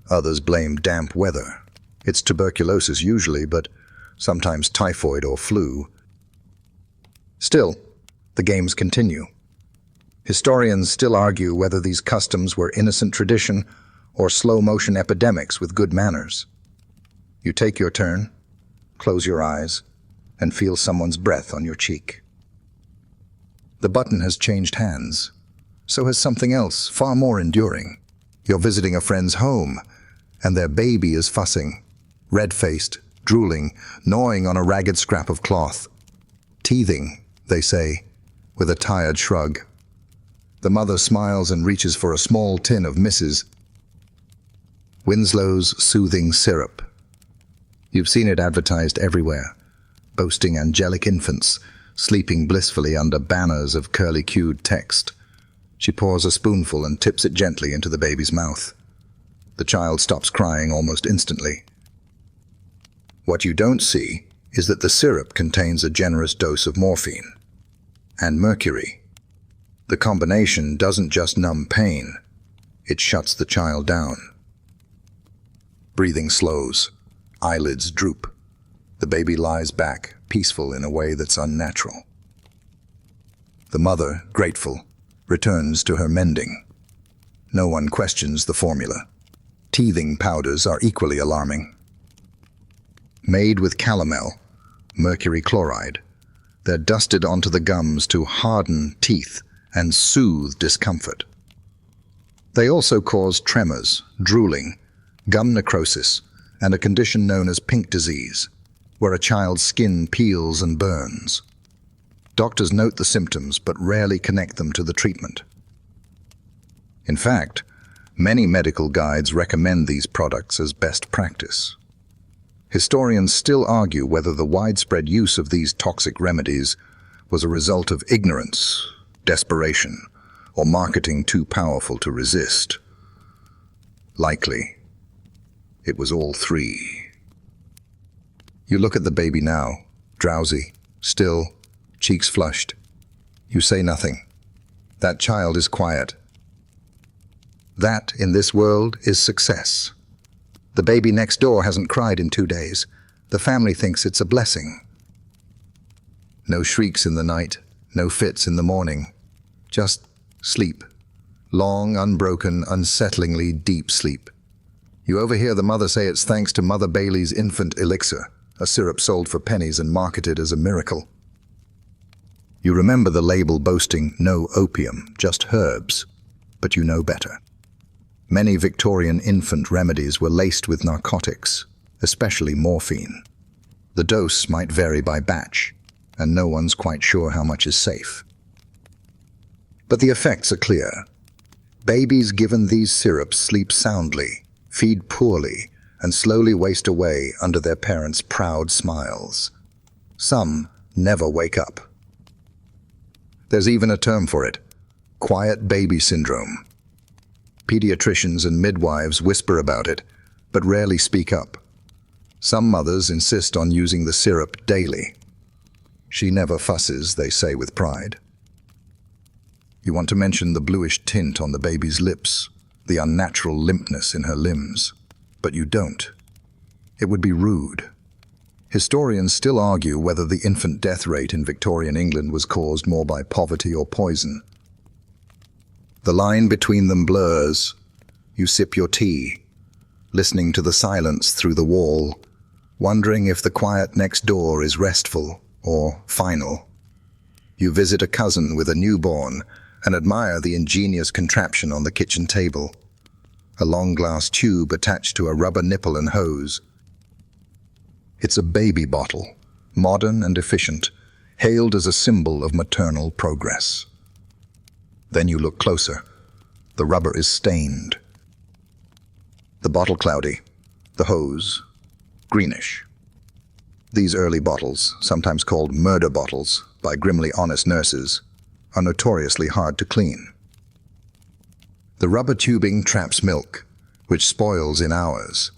Others blame damp weather. It's tuberculosis usually, but sometimes typhoid or flu. Still, the games continue. Historians still argue whether these customs were innocent tradition or slow-motion epidemics with good manners. You take your turn, close your eyes, and feel someone's breath on your cheek. The button has changed hands. So has something else, far more enduring. You're visiting a friend's home, and their baby is fussing, red-faced, drooling, gnawing on a ragged scrap of cloth. Teething, they say, with a tired shrug. The mother smiles and reaches for a small tin of Mrs. Winslow's soothing syrup. You've seen it advertised everywhere, boasting angelic infants, sleeping blissfully under banners of curly-cued text. She pours a spoonful and tips it gently into the baby's mouth. The child stops crying almost instantly. What you don't see is that the syrup contains a generous dose of morphine and mercury. The combination doesn't just numb pain, it shuts the child down. Breathing slows, eyelids droop. The baby lies back, peaceful in a way that's unnatural. The mother, grateful, returns to her mending. No one questions the formula. Teething powders are equally alarming. Made with calomel, mercury chloride, they're dusted onto the gums to harden teeth and soothe discomfort. They also cause tremors, drooling, gum necrosis, and a condition known as pink disease, where a child's skin peels and burns. Doctors note the symptoms but rarely connect them to the treatment. In fact, many medical guides recommend these products as best practice. Historians still argue whether the widespread use of these toxic remedies was a result of ignorance, desperation, or marketing too powerful to resist. Likely, it was all three. You look at the baby now, drowsy, still, cheeks flushed. You say nothing. That child is quiet. That, in this world, is success. The baby next door hasn't cried in 2 days. The family thinks it's a blessing. No shrieks in the night, no fits in the morning. Just sleep. Long, unbroken, unsettlingly deep sleep. You overhear the mother say it's thanks to Mother Bailey's infant elixir, a syrup sold for pennies and marketed as a miracle. You remember the label boasting no opium, just herbs, but you know better. Many Victorian infant remedies were laced with narcotics, especially morphine. The dose might vary by batch, and no one's quite sure how much is safe. But the effects are clear. Babies given these syrups sleep soundly, feed poorly, and slowly waste away under their parents' proud smiles. Some never wake up. There's even a term for it: quiet baby syndrome. Pediatricians and midwives whisper about it, but rarely speak up. Some mothers insist on using the syrup daily. She never fusses, they say with pride. You want to mention the bluish tint on the baby's lips, the unnatural limpness in her limbs, but you don't. It would be rude. Historians still argue whether the infant death rate in Victorian England was caused more by poverty or poison. The line between them blurs. You sip your tea, listening to the silence through the wall, wondering if the quiet next door is restful or final. You visit a cousin with a newborn and admire the ingenious contraption on the kitchen table. A long glass tube attached to a rubber nipple and hose. It's a baby bottle, modern and efficient, hailed as a symbol of maternal progress. Then you look closer. The rubber is stained. The bottle cloudy, the hose greenish. These early bottles, sometimes called murder bottles by grimly honest nurses, are notoriously hard to clean. The rubber tubing traps milk, which spoils in hours.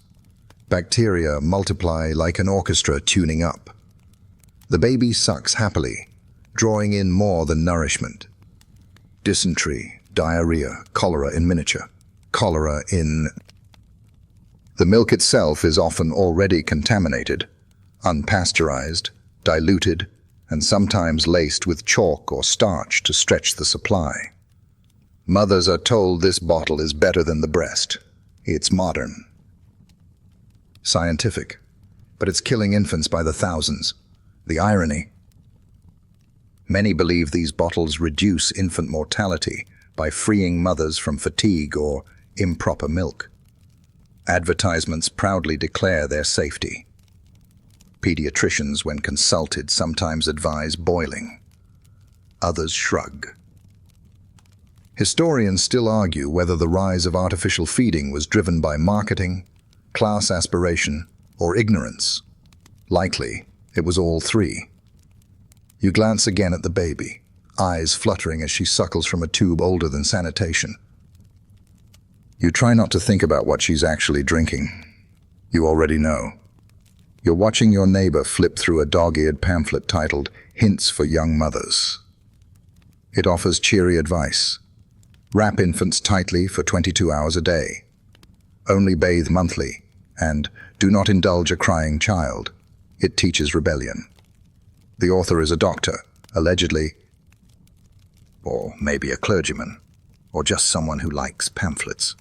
Bacteria multiply like an orchestra tuning up. The baby sucks happily, drawing in more than nourishment. Dysentery, diarrhea, cholera in miniature. Cholera in... The milk itself is often already contaminated, unpasteurized, diluted, and sometimes laced with chalk or starch to stretch the supply. Mothers are told this bottle is better than the breast. It's modern. Scientific, but it's killing infants by the thousands. The irony. Many believe these bottles reduce infant mortality by freeing mothers from fatigue or improper milk. Advertisements proudly declare their safety. Pediatricians, when consulted, sometimes advise boiling. Others shrug. Historians still argue whether the rise of artificial feeding was driven by marketing, class aspiration, or ignorance. Likely, it was all three. You glance again at the baby, eyes fluttering as she suckles from a tube older than sanitation. You try not to think about what she's actually drinking. You already know. You're watching your neighbor flip through a dog-eared pamphlet titled Hints for Young Mothers. It offers cheery advice. Wrap infants tightly for 22 hours a day. Only bathe monthly, and do not indulge a crying child. It teaches rebellion. The author is a doctor, allegedly, or maybe a clergyman, or just someone who likes pamphlets.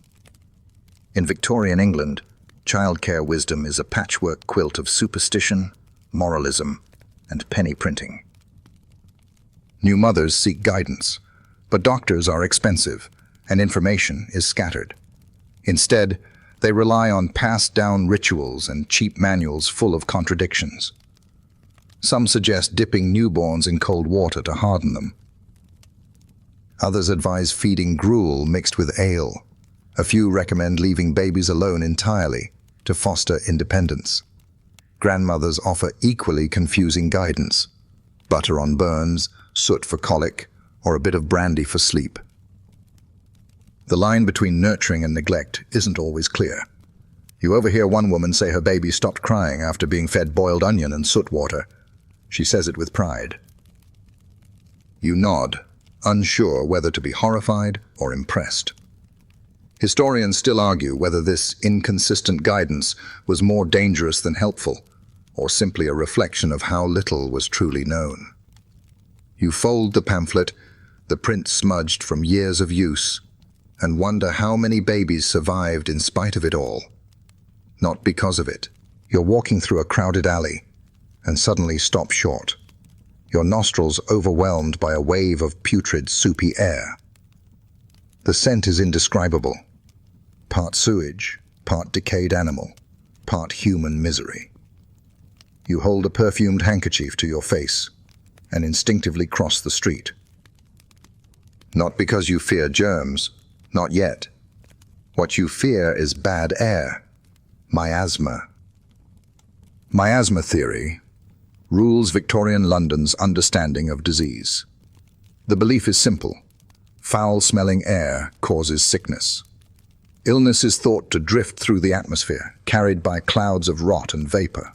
In Victorian England, childcare wisdom is a patchwork quilt of superstition, moralism, and penny printing. New mothers seek guidance, but doctors are expensive, and information is scattered. Instead, they rely on passed-down rituals and cheap manuals full of contradictions. Some suggest dipping newborns in cold water to harden them. Others advise feeding gruel mixed with ale. A few recommend leaving babies alone entirely to foster independence. Grandmothers offer equally confusing guidance: butter on burns, soot for colic, or a bit of brandy for sleep. The line between nurturing and neglect isn't always clear. You overhear one woman say her baby stopped crying after being fed boiled onion and soot water. She says it with pride. You nod, unsure whether to be horrified or impressed. Historians still argue whether this inconsistent guidance was more dangerous than helpful, or simply a reflection of how little was truly known. You fold the pamphlet, the print smudged from years of use, and wonder how many babies survived in spite of it all. Not because of it. You're walking through a crowded alley and suddenly stop short, your nostrils overwhelmed by a wave of putrid, soupy air. The scent is indescribable. Part sewage, part decayed animal, part human misery. You hold a perfumed handkerchief to your face and instinctively cross the street. Not because you fear germs, Not yet. What you fear is bad air, miasma. Miasma theory rules Victorian London's understanding of disease. The belief is simple. Foul-smelling air causes sickness. Illness is thought to drift through the atmosphere, carried by clouds of rot and vapor.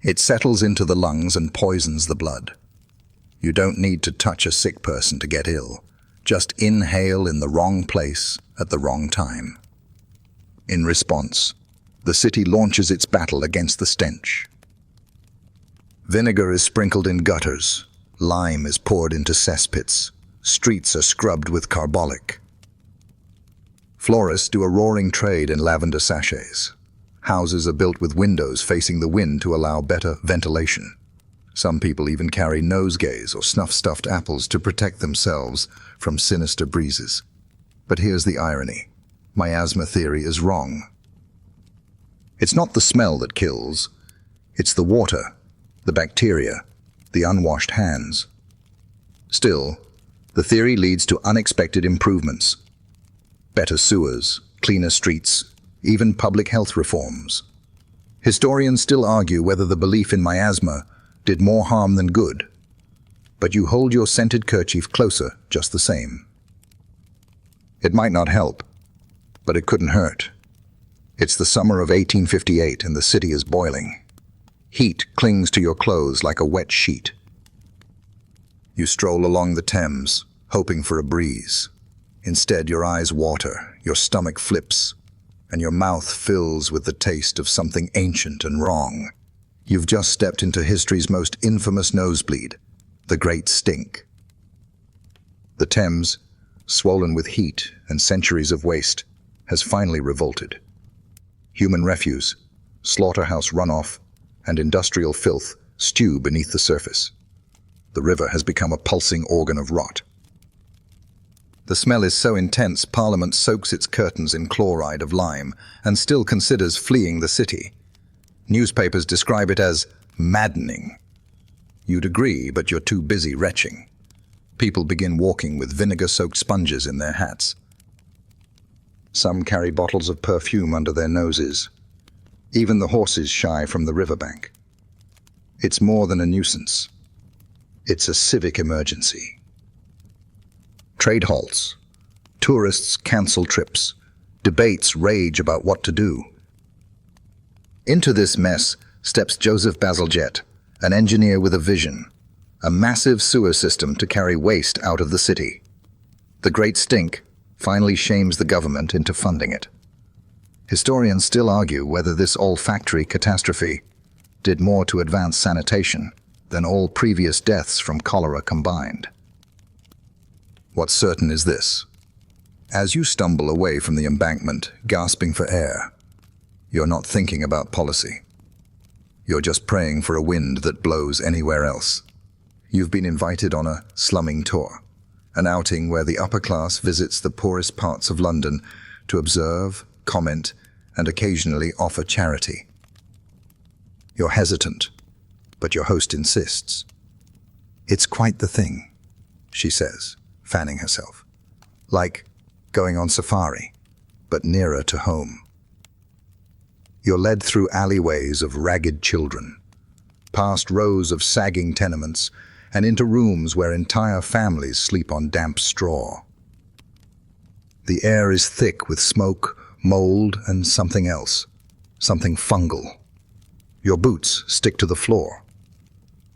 It settles into the lungs and poisons the blood. You don't need to touch a sick person to get ill. Just inhale in the wrong place at the wrong time. In response, the city launches its battle against the stench. Vinegar is sprinkled in gutters. Lime is poured into cesspits. Streets are scrubbed with carbolic. Florists do a roaring trade in lavender sachets. Houses are built with windows facing the wind to allow better ventilation. Some people even carry nosegays or snuff-stuffed apples to protect themselves from sinister breezes. But here's the irony. Miasma theory is wrong. It's not the smell that kills. It's the water, the bacteria, the unwashed hands. Still, the theory leads to unexpected improvements. Better sewers, cleaner streets, even public health reforms. Historians still argue whether the belief in miasma did more harm than good. But you hold your scented kerchief closer just the same. It might not help, but it couldn't hurt. It's the summer of 1858 and the city is boiling. Heat clings to your clothes like a wet sheet. You stroll along the Thames, hoping for a breeze. Instead, your eyes water, your stomach flips, and your mouth fills with the taste of something ancient and wrong. You've just stepped into history's most infamous nosebleed, the Great Stink. The Thames, swollen with heat and centuries of waste, has finally revolted. Human refuse, slaughterhouse runoff, and industrial filth stew beneath the surface. The river has become a pulsing organ of rot. The smell is so intense, Parliament soaks its curtains in chloride of lime and still considers fleeing the city. Newspapers describe it as maddening. You'd agree, but you're too busy retching. People begin walking with vinegar-soaked sponges in their hats. Some carry bottles of perfume under their noses. Even the horses shy from the riverbank. It's more than a nuisance. It's a civic emergency. Trade halts. Tourists cancel trips. Debates rage about what to do. Into this mess steps Joseph Bazalgette, an engineer with a vision. A massive sewer system to carry waste out of the city. The Great Stink finally shames the government into funding it. Historians still argue whether this olfactory catastrophe did more to advance sanitation than all previous deaths from cholera combined. What's certain is this. As you stumble away from the embankment, gasping for air, you're not thinking about policy. You're just praying for a wind that blows anywhere else. You've been invited on a slumming tour, an outing where the upper class visits the poorest parts of London to observe, comment, and occasionally offer charity. You're hesitant, but your host insists. It's quite the thing, she says, fanning herself. Like going on safari, but nearer to home. You're led through alleyways of ragged children, past rows of sagging tenements, and into rooms where entire families sleep on damp straw. The air is thick with smoke, mold, and something else, something fungal. Your boots stick to the floor.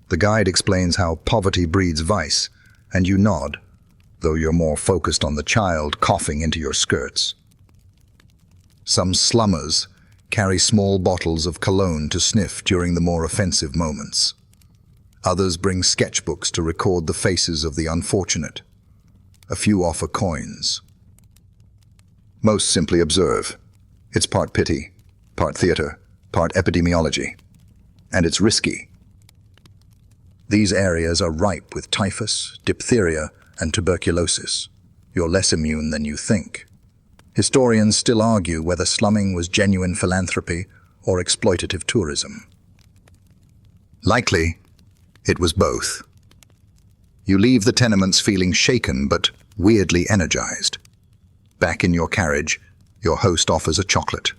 The guide explains how poverty breeds vice, and you nod, though you're more focused on the child coughing into your skirts. Some slummers carry small bottles of cologne to sniff during the more offensive moments. Others bring sketchbooks to record the faces of the unfortunate. A few offer coins. Most simply observe. It's part pity, part theater, part epidemiology. And it's risky. These areas are ripe with typhus, diphtheria, and tuberculosis. You're less immune than you think. Historians still argue whether slumming was genuine philanthropy or exploitative tourism. Likely, it was both. You leave the tenements feeling shaken but weirdly energized. Back in your carriage, your host offers a chocolate.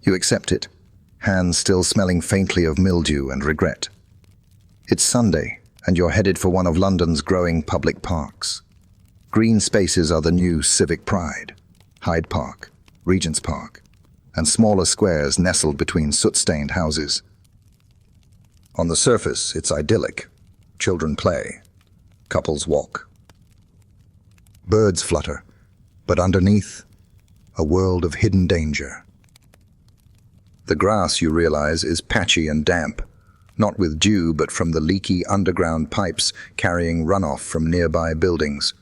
You accept it, hands still smelling faintly of mildew and regret. It's Sunday, and you're headed for one of London's growing public parks. Green spaces are the new civic pride. Hyde Park, Regent's Park, and smaller squares nestled between soot-stained houses. On the surface, it's idyllic. Children play. Couples walk. Birds flutter, but underneath, a world of hidden danger. The grass, you realize, is patchy and damp, not with dew but from the leaky underground pipes carrying runoff from nearby buildings.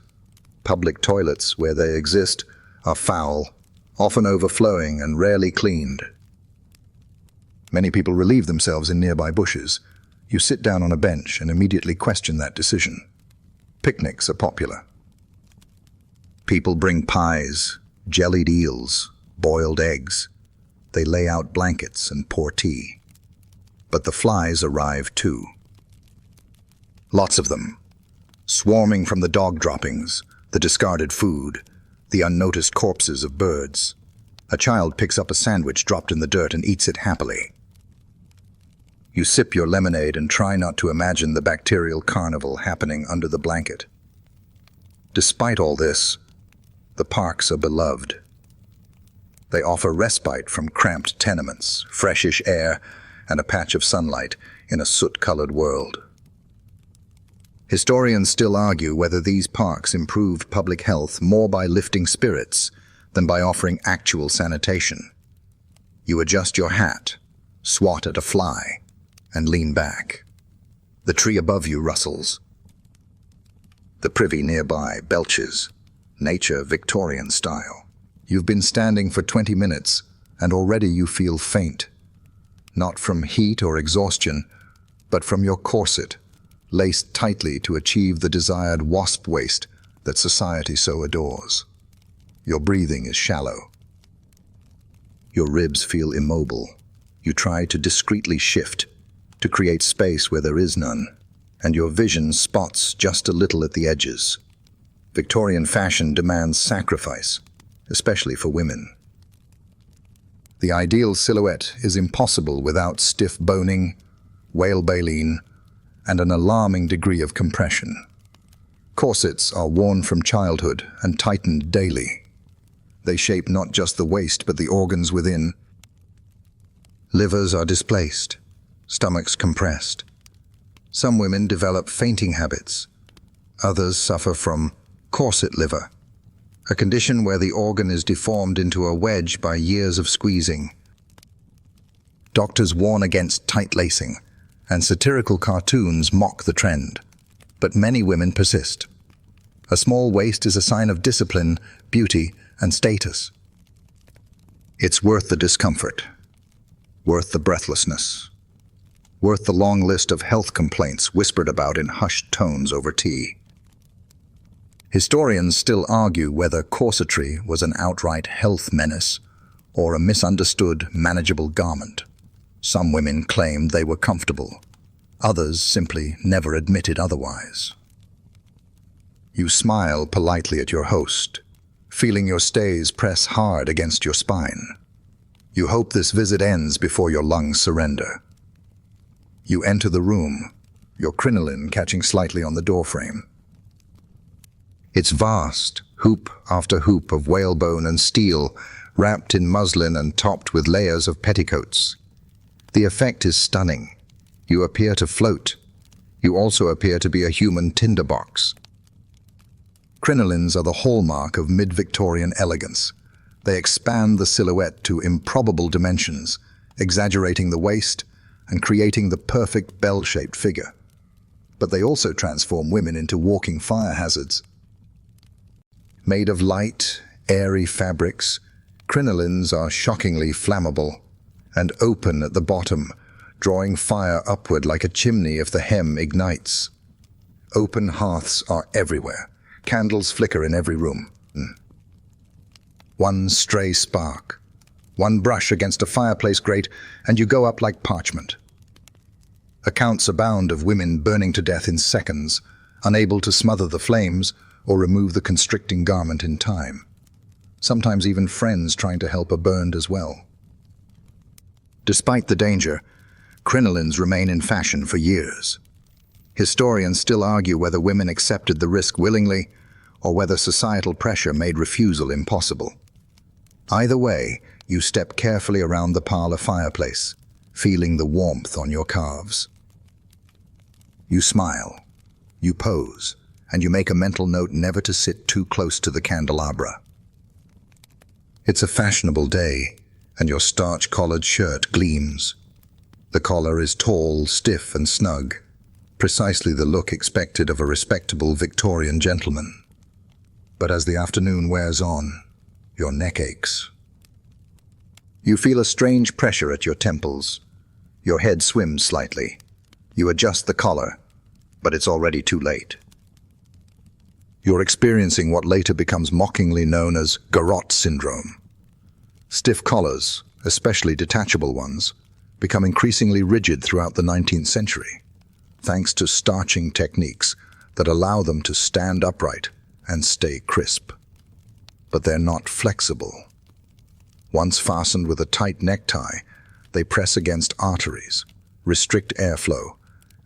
Public toilets, where they exist, are foul, often overflowing and rarely cleaned. Many people relieve themselves in nearby bushes. You sit down on a bench and immediately question that decision. Picnics are popular. People bring pies, jellied eels, boiled eggs. They lay out blankets and pour tea. But the flies arrive too. Lots of them, swarming from the dog droppings, the discarded food, the unnoticed corpses of birds. A child picks up a sandwich dropped in the dirt and eats it happily. You sip your lemonade and try not to imagine the bacterial carnival happening under the blanket. Despite all this, the parks are beloved. They offer respite from cramped tenements, freshish air, and a patch of sunlight in a soot-colored world. Historians still argue whether these parks improved public health more by lifting spirits than by offering actual sanitation. You adjust your hat, swat at a fly, and lean back. The tree above you rustles. The privy nearby belches, nature Victorian style. You've been standing for 20 minutes, and already you feel faint. Not from heat or exhaustion, but from your corset, laced tightly to achieve the desired wasp waist that society so adores. Your breathing is shallow. Your ribs feel immobile. You try to discreetly shift, to create space where there is none, and your vision spots just a little at the edges. Victorian fashion demands sacrifice, especially for women. The ideal silhouette is impossible without stiff boning, whale baleen, and an alarming degree of compression. Corsets are worn from childhood and tightened daily. They shape not just the waist but the organs within. Livers are displaced, stomachs compressed. Some women develop fainting habits. Others suffer from corset liver, a condition where the organ is deformed into a wedge by years of squeezing. Doctors warn against tight lacing, and satirical cartoons mock the trend. But many women persist. A small waist is a sign of discipline, beauty, and status. It's worth the discomfort, worth the breathlessness, worth the long list of health complaints whispered about in hushed tones over tea. Historians still argue whether corsetry was an outright health menace or a misunderstood, manageable garment. Some women claimed they were comfortable. Others simply never admitted otherwise. You smile politely at your host, feeling your stays press hard against your spine. You hope this visit ends before your lungs surrender. You enter the room, your crinoline catching slightly on the doorframe. It's vast, hoop after hoop of whalebone and steel, wrapped in muslin and topped with layers of petticoats. The effect is stunning. You appear to float. You also appear to be a human tinderbox. Crinolines are the hallmark of mid-Victorian elegance. They expand the silhouette to improbable dimensions, exaggerating the waist and creating the perfect bell-shaped figure. But they also transform women into walking fire hazards. Made of light, airy fabrics, crinolines are shockingly flammable and open at the bottom, drawing fire upward like a chimney if the hem ignites. Open hearths are everywhere. Candles flicker in every room. One stray spark, one brush against a fireplace grate, and you go up like parchment. Accounts abound of women burning to death in seconds, unable to smother the flames or remove the constricting garment in time. Sometimes even friends trying to help are burned as well. Despite the danger, crinolines remain in fashion for years. Historians still argue whether women accepted the risk willingly or whether societal pressure made refusal impossible. Either way, you step carefully around the parlor fireplace, feeling the warmth on your calves. You smile, you pose, and you make a mental note never to sit too close to the candelabra. It's a fashionable day, and your starch-collared shirt gleams. The collar is tall, stiff, and snug, precisely the look expected of a respectable Victorian gentleman. But as the afternoon wears on, your neck aches. You feel a strange pressure at your temples. Your head swims slightly. You adjust the collar, but it's already too late. You're experiencing what later becomes mockingly known as garrote syndrome. Stiff collars, especially detachable ones, become increasingly rigid throughout the 19th century, thanks to starching techniques that allow them to stand upright and stay crisp. But they're not flexible. Once fastened with a tight necktie, they press against arteries, restrict airflow,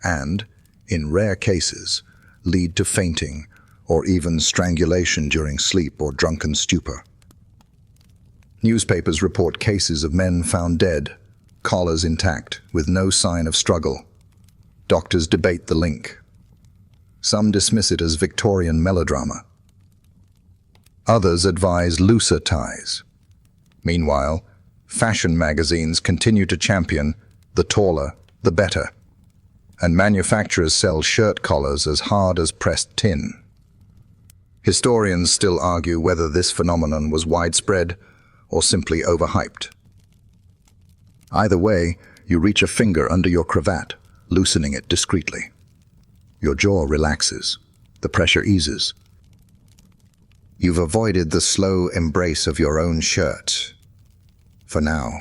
and, in rare cases, lead to fainting or even strangulation during sleep or drunken stupor. Newspapers report cases of men found dead, collars intact, with no sign of struggle. Doctors debate the link. Some dismiss it as Victorian melodrama. Others advise looser ties. Meanwhile, fashion magazines continue to champion the taller, the better, and manufacturers sell shirt collars as hard as pressed tin. Historians still argue whether this phenomenon was widespread or simply overhyped. Either way, you reach a finger under your cravat, loosening it discreetly. Your jaw relaxes. The pressure eases. You've avoided the slow embrace of your own shirt. For now.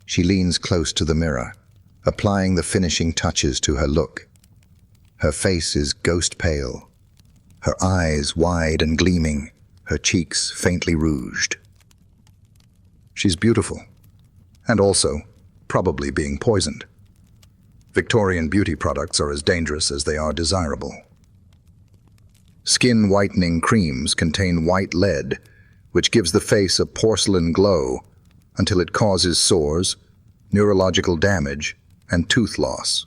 She leans close to the mirror, applying the finishing touches to her look. Her face is ghost pale, her eyes wide and gleaming, her cheeks faintly rouged. She's beautiful, and also probably being poisoned. Victorian beauty products are as dangerous as they are desirable. Skin whitening creams contain white lead, which gives the face a porcelain glow until it causes sores, neurological damage, and tooth loss.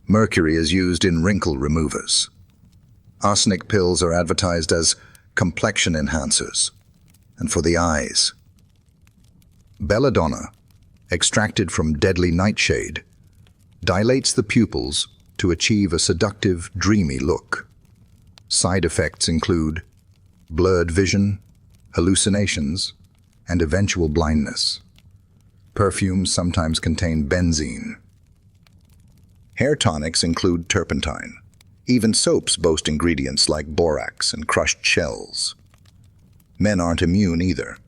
Mercury is used in wrinkle removers. Arsenic pills are advertised as complexion enhancers, and for the eyes. Belladonna, extracted from deadly nightshade, dilates the pupils to achieve a seductive, dreamy look. Side effects include blurred vision, hallucinations, and eventual blindness. Perfumes sometimes contain benzene. Hair tonics include turpentine. Even soaps boast ingredients like borax and crushed shells. Men aren't immune either.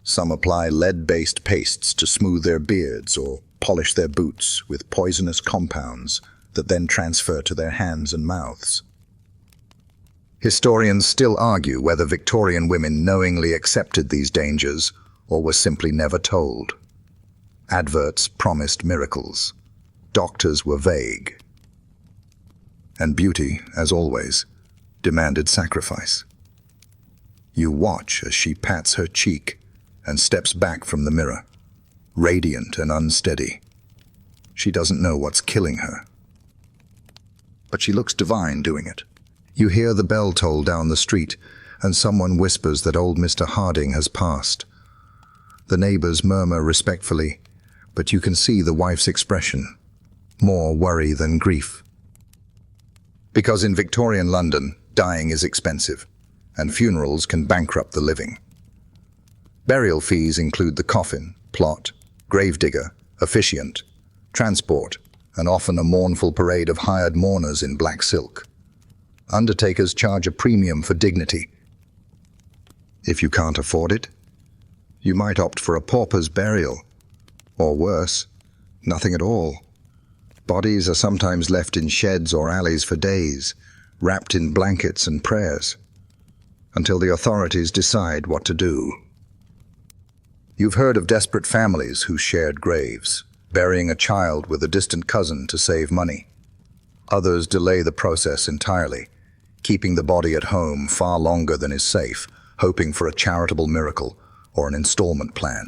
Some apply lead-based pastes to smooth their beards or polish their boots with poisonous compounds that then transfer to their hands and mouths. Historians still argue whether Victorian women knowingly accepted these dangers or were simply never told. Adverts promised miracles. Doctors were vague. And beauty, as always, demanded sacrifice. You watch as she pats her cheek and steps back from the mirror, radiant and unsteady. She doesn't know what's killing her. But she looks divine doing it. You hear the bell toll down the street, and someone whispers that old Mr. Harding has passed. The neighbors murmur respectfully, but you can see the wife's expression, more worry than grief. Because in Victorian London, dying is expensive, and funerals can bankrupt the living. Burial fees include the coffin, plot, gravedigger, officiant, transport, and often a mournful parade of hired mourners in black silk. Undertakers charge a premium for dignity. If you can't afford it, you might opt for a pauper's burial, or worse, nothing at all. Bodies are sometimes left in sheds or alleys for days, wrapped in blankets and prayers, until the authorities decide what to do. You've heard of desperate families who shared graves, burying a child with a distant cousin to save money. Others delay the process entirely, keeping the body at home far longer than is safe, hoping for a charitable miracle or an installment plan.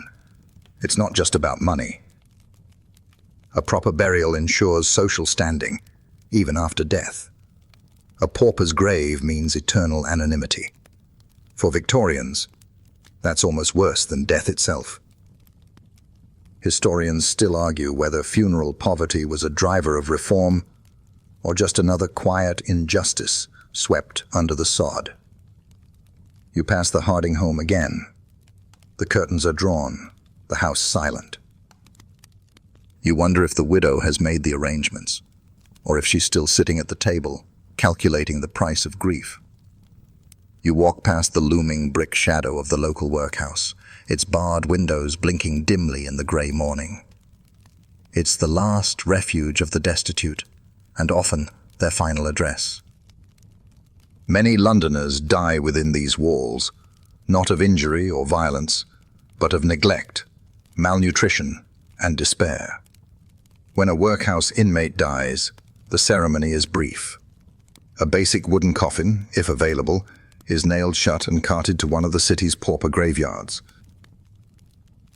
It's not just about money. A proper burial ensures social standing, even after death. A pauper's grave means eternal anonymity. For Victorians, that's almost worse than death itself. Historians still argue whether funeral poverty was a driver of reform or just another quiet injustice swept under the sod. You pass the Harding home again. The curtains are drawn, the house silent. You wonder if the widow has made the arrangements, or if she's still sitting at the table, calculating the price of grief. You walk past the looming brick shadow of the local workhouse, its barred windows blinking dimly in the grey morning. It's the last refuge of the destitute, and often their final address. Many Londoners die within these walls, not of injury or violence, but of neglect, malnutrition, and despair. When a workhouse inmate dies, the ceremony is brief. A basic wooden coffin, if available, is nailed shut and carted to one of the city's pauper graveyards.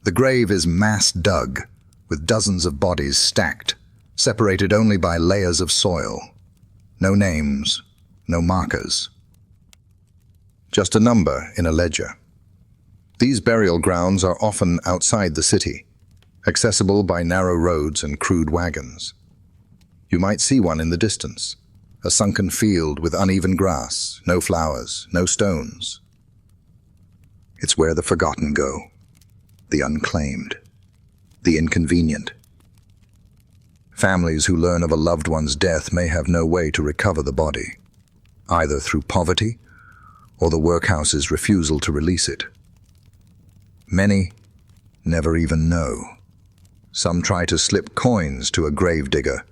The grave is mass dug, with dozens of bodies stacked, separated only by layers of soil. No names, no markers. Just a number in a ledger. These burial grounds are often outside the city, accessible by narrow roads and crude wagons. You might see one in the distance, a sunken field with uneven grass, no flowers, no stones. It's where the forgotten go, the unclaimed, the inconvenient. Families who learn of a loved one's death may have no way to recover the body, either through poverty or the workhouse's refusal to release it. Many never even know. Some try to slip coins to a gravedigger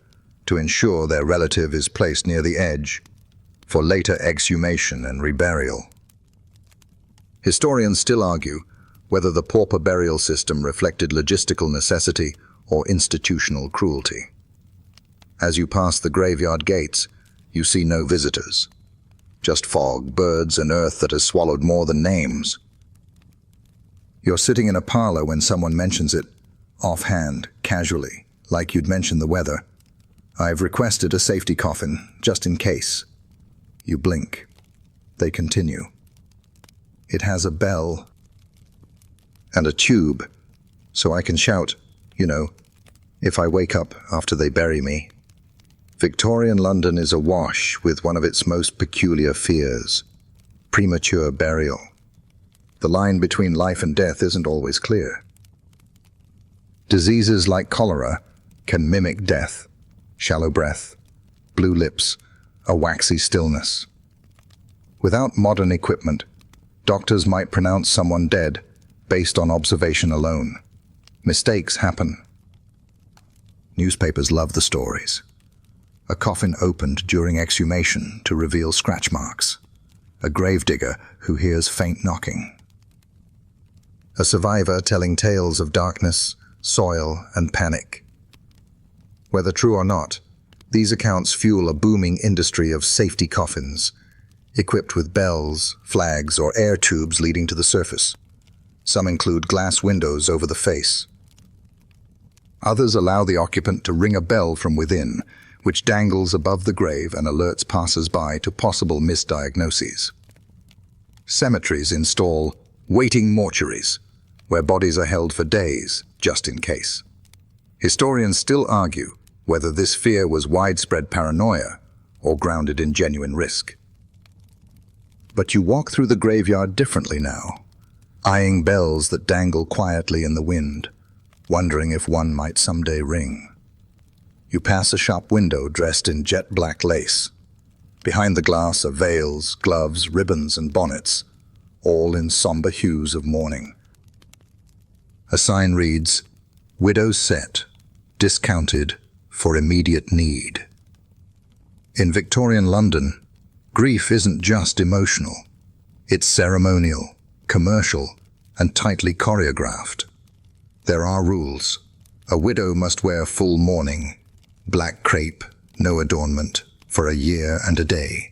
to ensure their relative is placed near the edge for later exhumation and reburial. Historians still argue whether the pauper burial system reflected logistical necessity or institutional cruelty. As you pass the graveyard gates, you see no visitors. Just fog, birds, and earth that has swallowed more than names. You're sitting in a parlor when someone mentions it, offhand, casually, like you'd mention the weather. I've requested a safety coffin, just in case. You blink. They continue. It has a bell and a tube, so I can shout, if I wake up after they bury me. Victorian London is awash with one of its most peculiar fears, premature burial. The line between life and death isn't always clear. Diseases like cholera can mimic death, shallow breath, blue lips, a waxy stillness. Without modern equipment, doctors might pronounce someone dead based on observation alone. Mistakes happen. Newspapers love the stories. A coffin opened during exhumation to reveal scratch marks. A gravedigger who hears faint knocking. A survivor telling tales of darkness, soil, and panic. Whether true or not, these accounts fuel a booming industry of safety coffins, equipped with bells, flags, or air tubes leading to the surface. Some include glass windows over the face. Others allow the occupant to ring a bell from within, which dangles above the grave and alerts passers-by to possible misdiagnoses. Cemeteries install waiting mortuaries, where bodies are held for days, just in case. Historians still argue whether this fear was widespread paranoia or grounded in genuine risk. But you walk through the graveyard differently now, eyeing bells that dangle quietly in the wind, wondering if one might someday ring. You pass a shop window dressed in jet black lace. Behind the glass are veils, gloves, ribbons, and bonnets, all in somber hues of mourning. A sign reads, "Widow's set, discounted for immediate need." In Victorian London, Grief isn't just emotional. It's ceremonial, commercial, and tightly choreographed. There are rules. A widow must wear full mourning, black crape, no adornment, for a year and a day.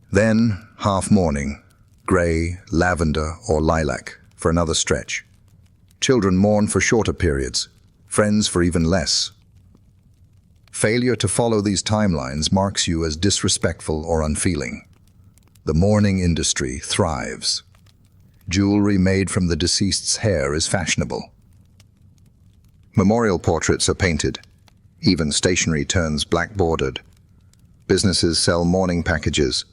Then, half mourning, grey, lavender, or lilac, for another stretch. Children mourn for shorter periods, friends for even less. Failure to follow these timelines marks you as disrespectful or unfeeling. The mourning industry thrives. Jewelry made from the deceased's hair is fashionable. Memorial portraits are painted. Even stationery turns black-bordered. Businesses sell mourning packages,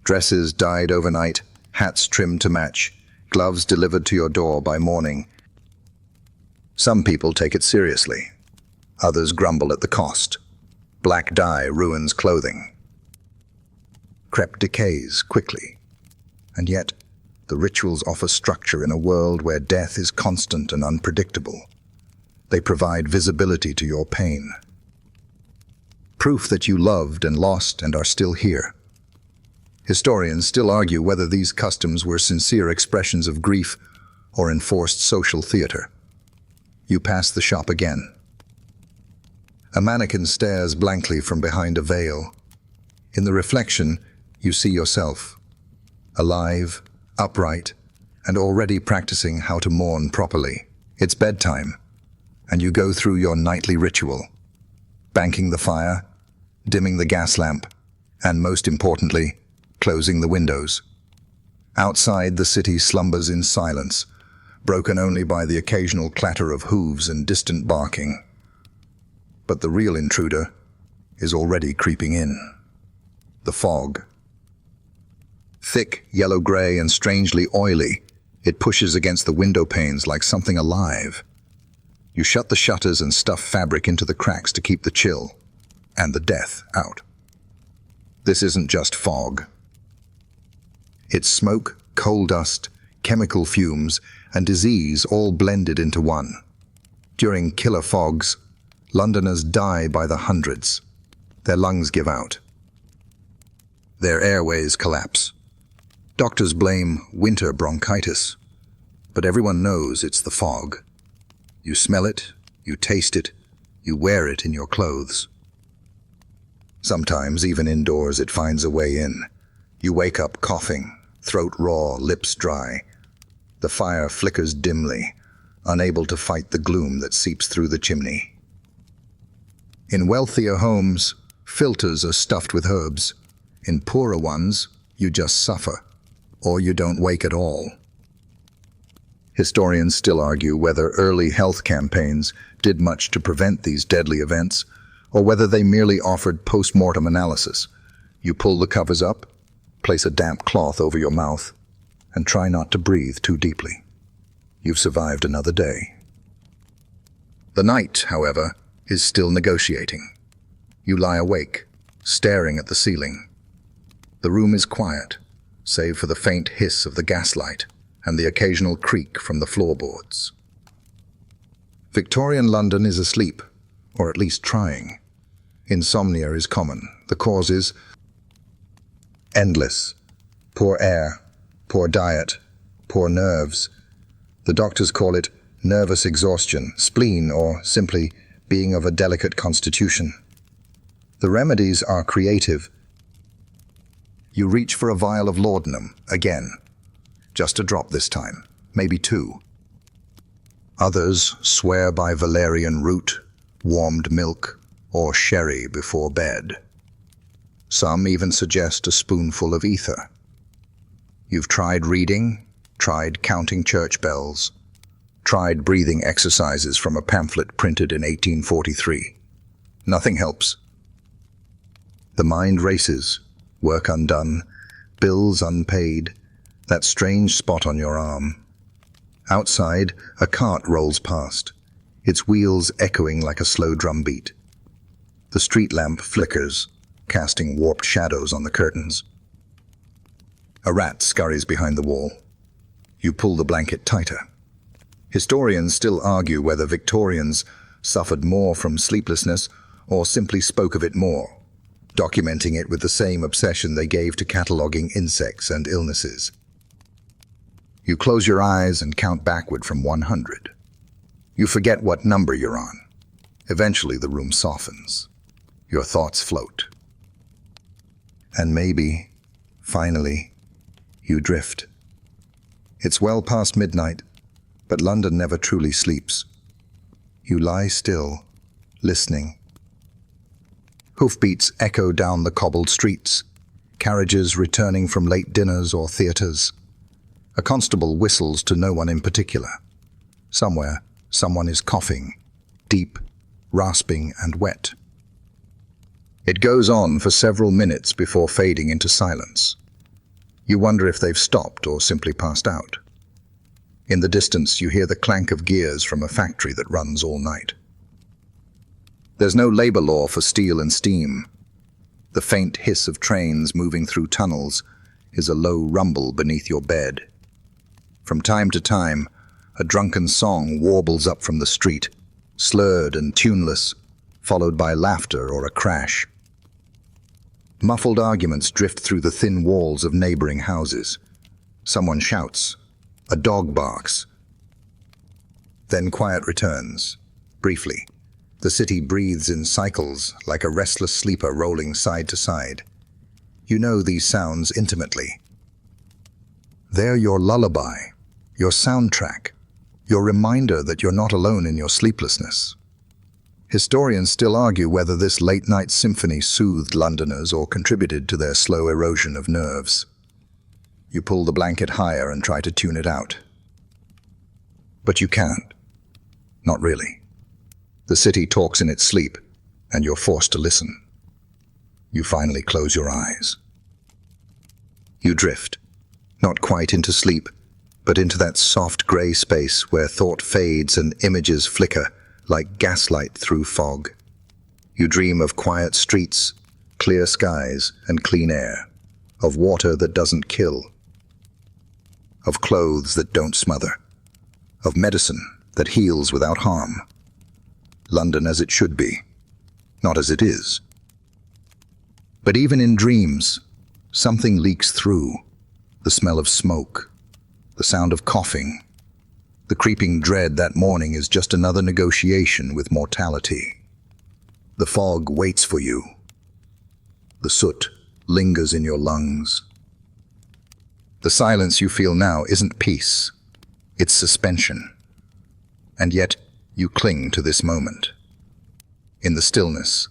dresses dyed overnight, hats trimmed to match, gloves delivered to your door by morning. Some people take it seriously. Others grumble at the cost. Black dye ruins clothing. Crepe decays quickly. And yet, the rituals offer structure in a world where death is constant and unpredictable. They provide visibility to your pain. Proof that you loved and lost and are still here. Historians still argue whether these customs were sincere expressions of grief or enforced social theater. You pass the shop again. A mannequin stares blankly from behind a veil. In the reflection, you see yourself, alive, upright, and already practicing how to mourn properly. It's bedtime, and you go through your nightly ritual, banking the fire, dimming the gas lamp, and most importantly, closing the windows. Outside, the city slumbers in silence, broken only by the occasional clatter of hooves and distant barking. But the real intruder is already creeping in. The fog. Thick, yellow-gray, and strangely oily, it pushes against the window panes like something alive. You shut the shutters and stuff fabric into the cracks to keep the chill and the death out. This isn't just fog. It's smoke, coal dust, chemical fumes, and disease all blended into one. During killer fogs, Londoners die by the hundreds. Their lungs give out. Their airways collapse. Doctors blame winter bronchitis, but everyone knows it's the fog. You smell it, you taste it, you wear it in your clothes. Sometimes, even indoors, it finds a way in. You wake up coughing, throat raw, lips dry. The fire flickers dimly, unable to fight the gloom that seeps through the chimney. In wealthier homes, filters are stuffed with herbs. In poorer ones, you just suffer, or you don't wake at all. Historians still argue whether early health campaigns did much to prevent these deadly events, or whether they merely offered post-mortem analysis. You pull the covers up, place a damp cloth over your mouth, and try not to breathe too deeply. You've survived another day. The night, however, is still negotiating. You lie awake, staring at the ceiling. The room is quiet, save for the faint hiss of the gaslight and the occasional creak from the floorboards. Victorian London is asleep, or at least trying. Insomnia is common. The causes: endless. Poor air, poor diet, poor nerves. The doctors call it nervous exhaustion, spleen, or simply being of a delicate constitution. The remedies are creative. You reach for a vial of laudanum, again. Just a drop this time, maybe two. Others swear by valerian root, warmed milk, or sherry before bed. Some even suggest a spoonful of ether. You've tried reading, tried counting church bells, tried breathing exercises from a pamphlet printed in 1843. Nothing helps. The mind races, work undone, bills unpaid, that strange spot on your arm. Outside, a cart rolls past, its wheels echoing like a slow drumbeat. The street lamp flickers, casting warped shadows on the curtains. A rat scurries behind the wall. You pull the blanket tighter. Historians still argue whether Victorians suffered more from sleeplessness or simply spoke of it more. documenting it with the same obsession they gave to cataloging insects and illnesses. You close your eyes and count backward from 100. You forget what number you're on. Eventually, the room softens. Your thoughts float. And maybe, finally, you drift. It's well past midnight, but London never truly sleeps. You lie still, listening. Hoofbeats echo down the cobbled streets, carriages returning from late dinners or theatres. A constable whistles to no one in particular. Somewhere, someone is coughing, deep, rasping and wet. It goes on for several minutes before fading into silence. You wonder if they've stopped or simply passed out. In the distance, you hear the clank of gears from a factory that runs all night. There's no labor law for steel and steam. The faint hiss of trains moving through tunnels is a low rumble beneath your bed. From time to time, a drunken song warbles up from the street, slurred and tuneless, followed by laughter or a crash. Muffled arguments drift through the thin walls of neighboring houses. Someone shouts. A dog barks. Then quiet returns, briefly. The city breathes in cycles like a restless sleeper rolling side to side. You know these sounds intimately. They're your lullaby, your soundtrack, your reminder that you're not alone in your sleeplessness. Historians still argue whether this late-night symphony soothed Londoners or contributed to their slow erosion of nerves. You pull the blanket higher and try to tune it out. But you can't. Not really. The city talks in its sleep, and you're forced to listen. You finally close your eyes. You drift, not quite into sleep, but into that soft grey space where thought fades and images flicker like gaslight through fog. You dream of quiet streets, clear skies and clean air, of water that doesn't kill, of clothes that don't smother, of medicine that heals without harm. London as it should be, not as it is. But even in dreams, something leaks through. The smell of smoke, the sound of coughing. The creeping dread that morning is just another negotiation with mortality. The fog waits for you. The soot lingers in your lungs. The silence you feel now isn't peace, it's suspension. And yet, you cling to this moment. In the stillness,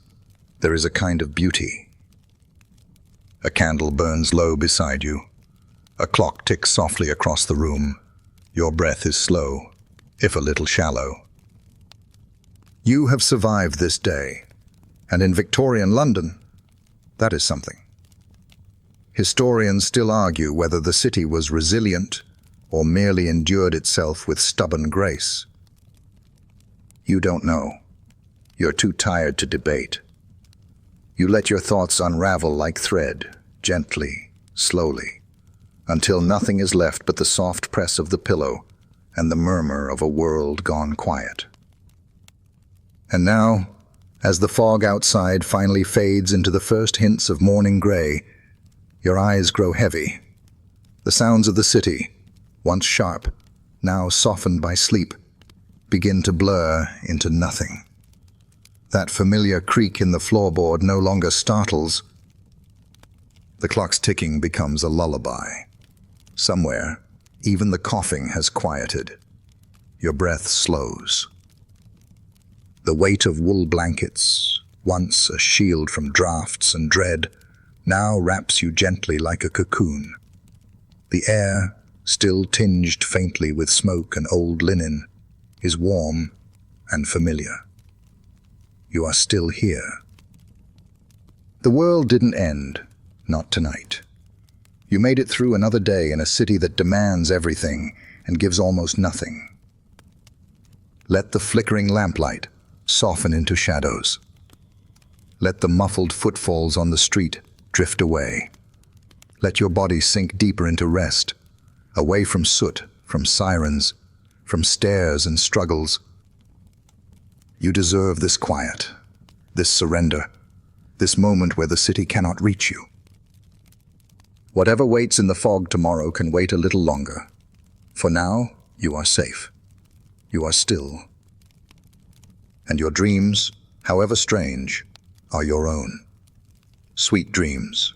there is a kind of beauty. A candle burns low beside you. A clock ticks softly across the room. Your breath is slow, if a little shallow. You have survived this day, and in Victorian London, that is something. Historians still argue whether the city was resilient or merely endured itself with stubborn grace. You don't know. You're too tired to debate. You let your thoughts unravel like thread, gently, slowly, until nothing is left but the soft press of the pillow and the murmur of a world gone quiet. And now, as the fog outside finally fades into the first hints of morning gray, your eyes grow heavy. The sounds of the city, once sharp, now softened by sleep, begin to blur into nothing. That familiar creak in the floorboard no longer startles. The clock's ticking becomes a lullaby. Somewhere, even the coughing has quieted. Your breath slows. The weight of wool blankets, once a shield from drafts and dread, now wraps you gently like a cocoon. The air, still tinged faintly with smoke and old linen, is warm and familiar. You are still here. The world didn't end, not tonight. You made it through another day in a city that demands everything and gives almost nothing. Let the flickering lamplight soften into shadows. Let the muffled footfalls on the street drift away. Let your body sink deeper into rest, away from soot, from sirens, from stares and struggles. You deserve this quiet, this surrender, this moment where the city cannot reach you. Whatever waits in the fog tomorrow can wait a little longer. For now, you are safe. You are still. And your dreams, however strange, are your own. Sweet dreams.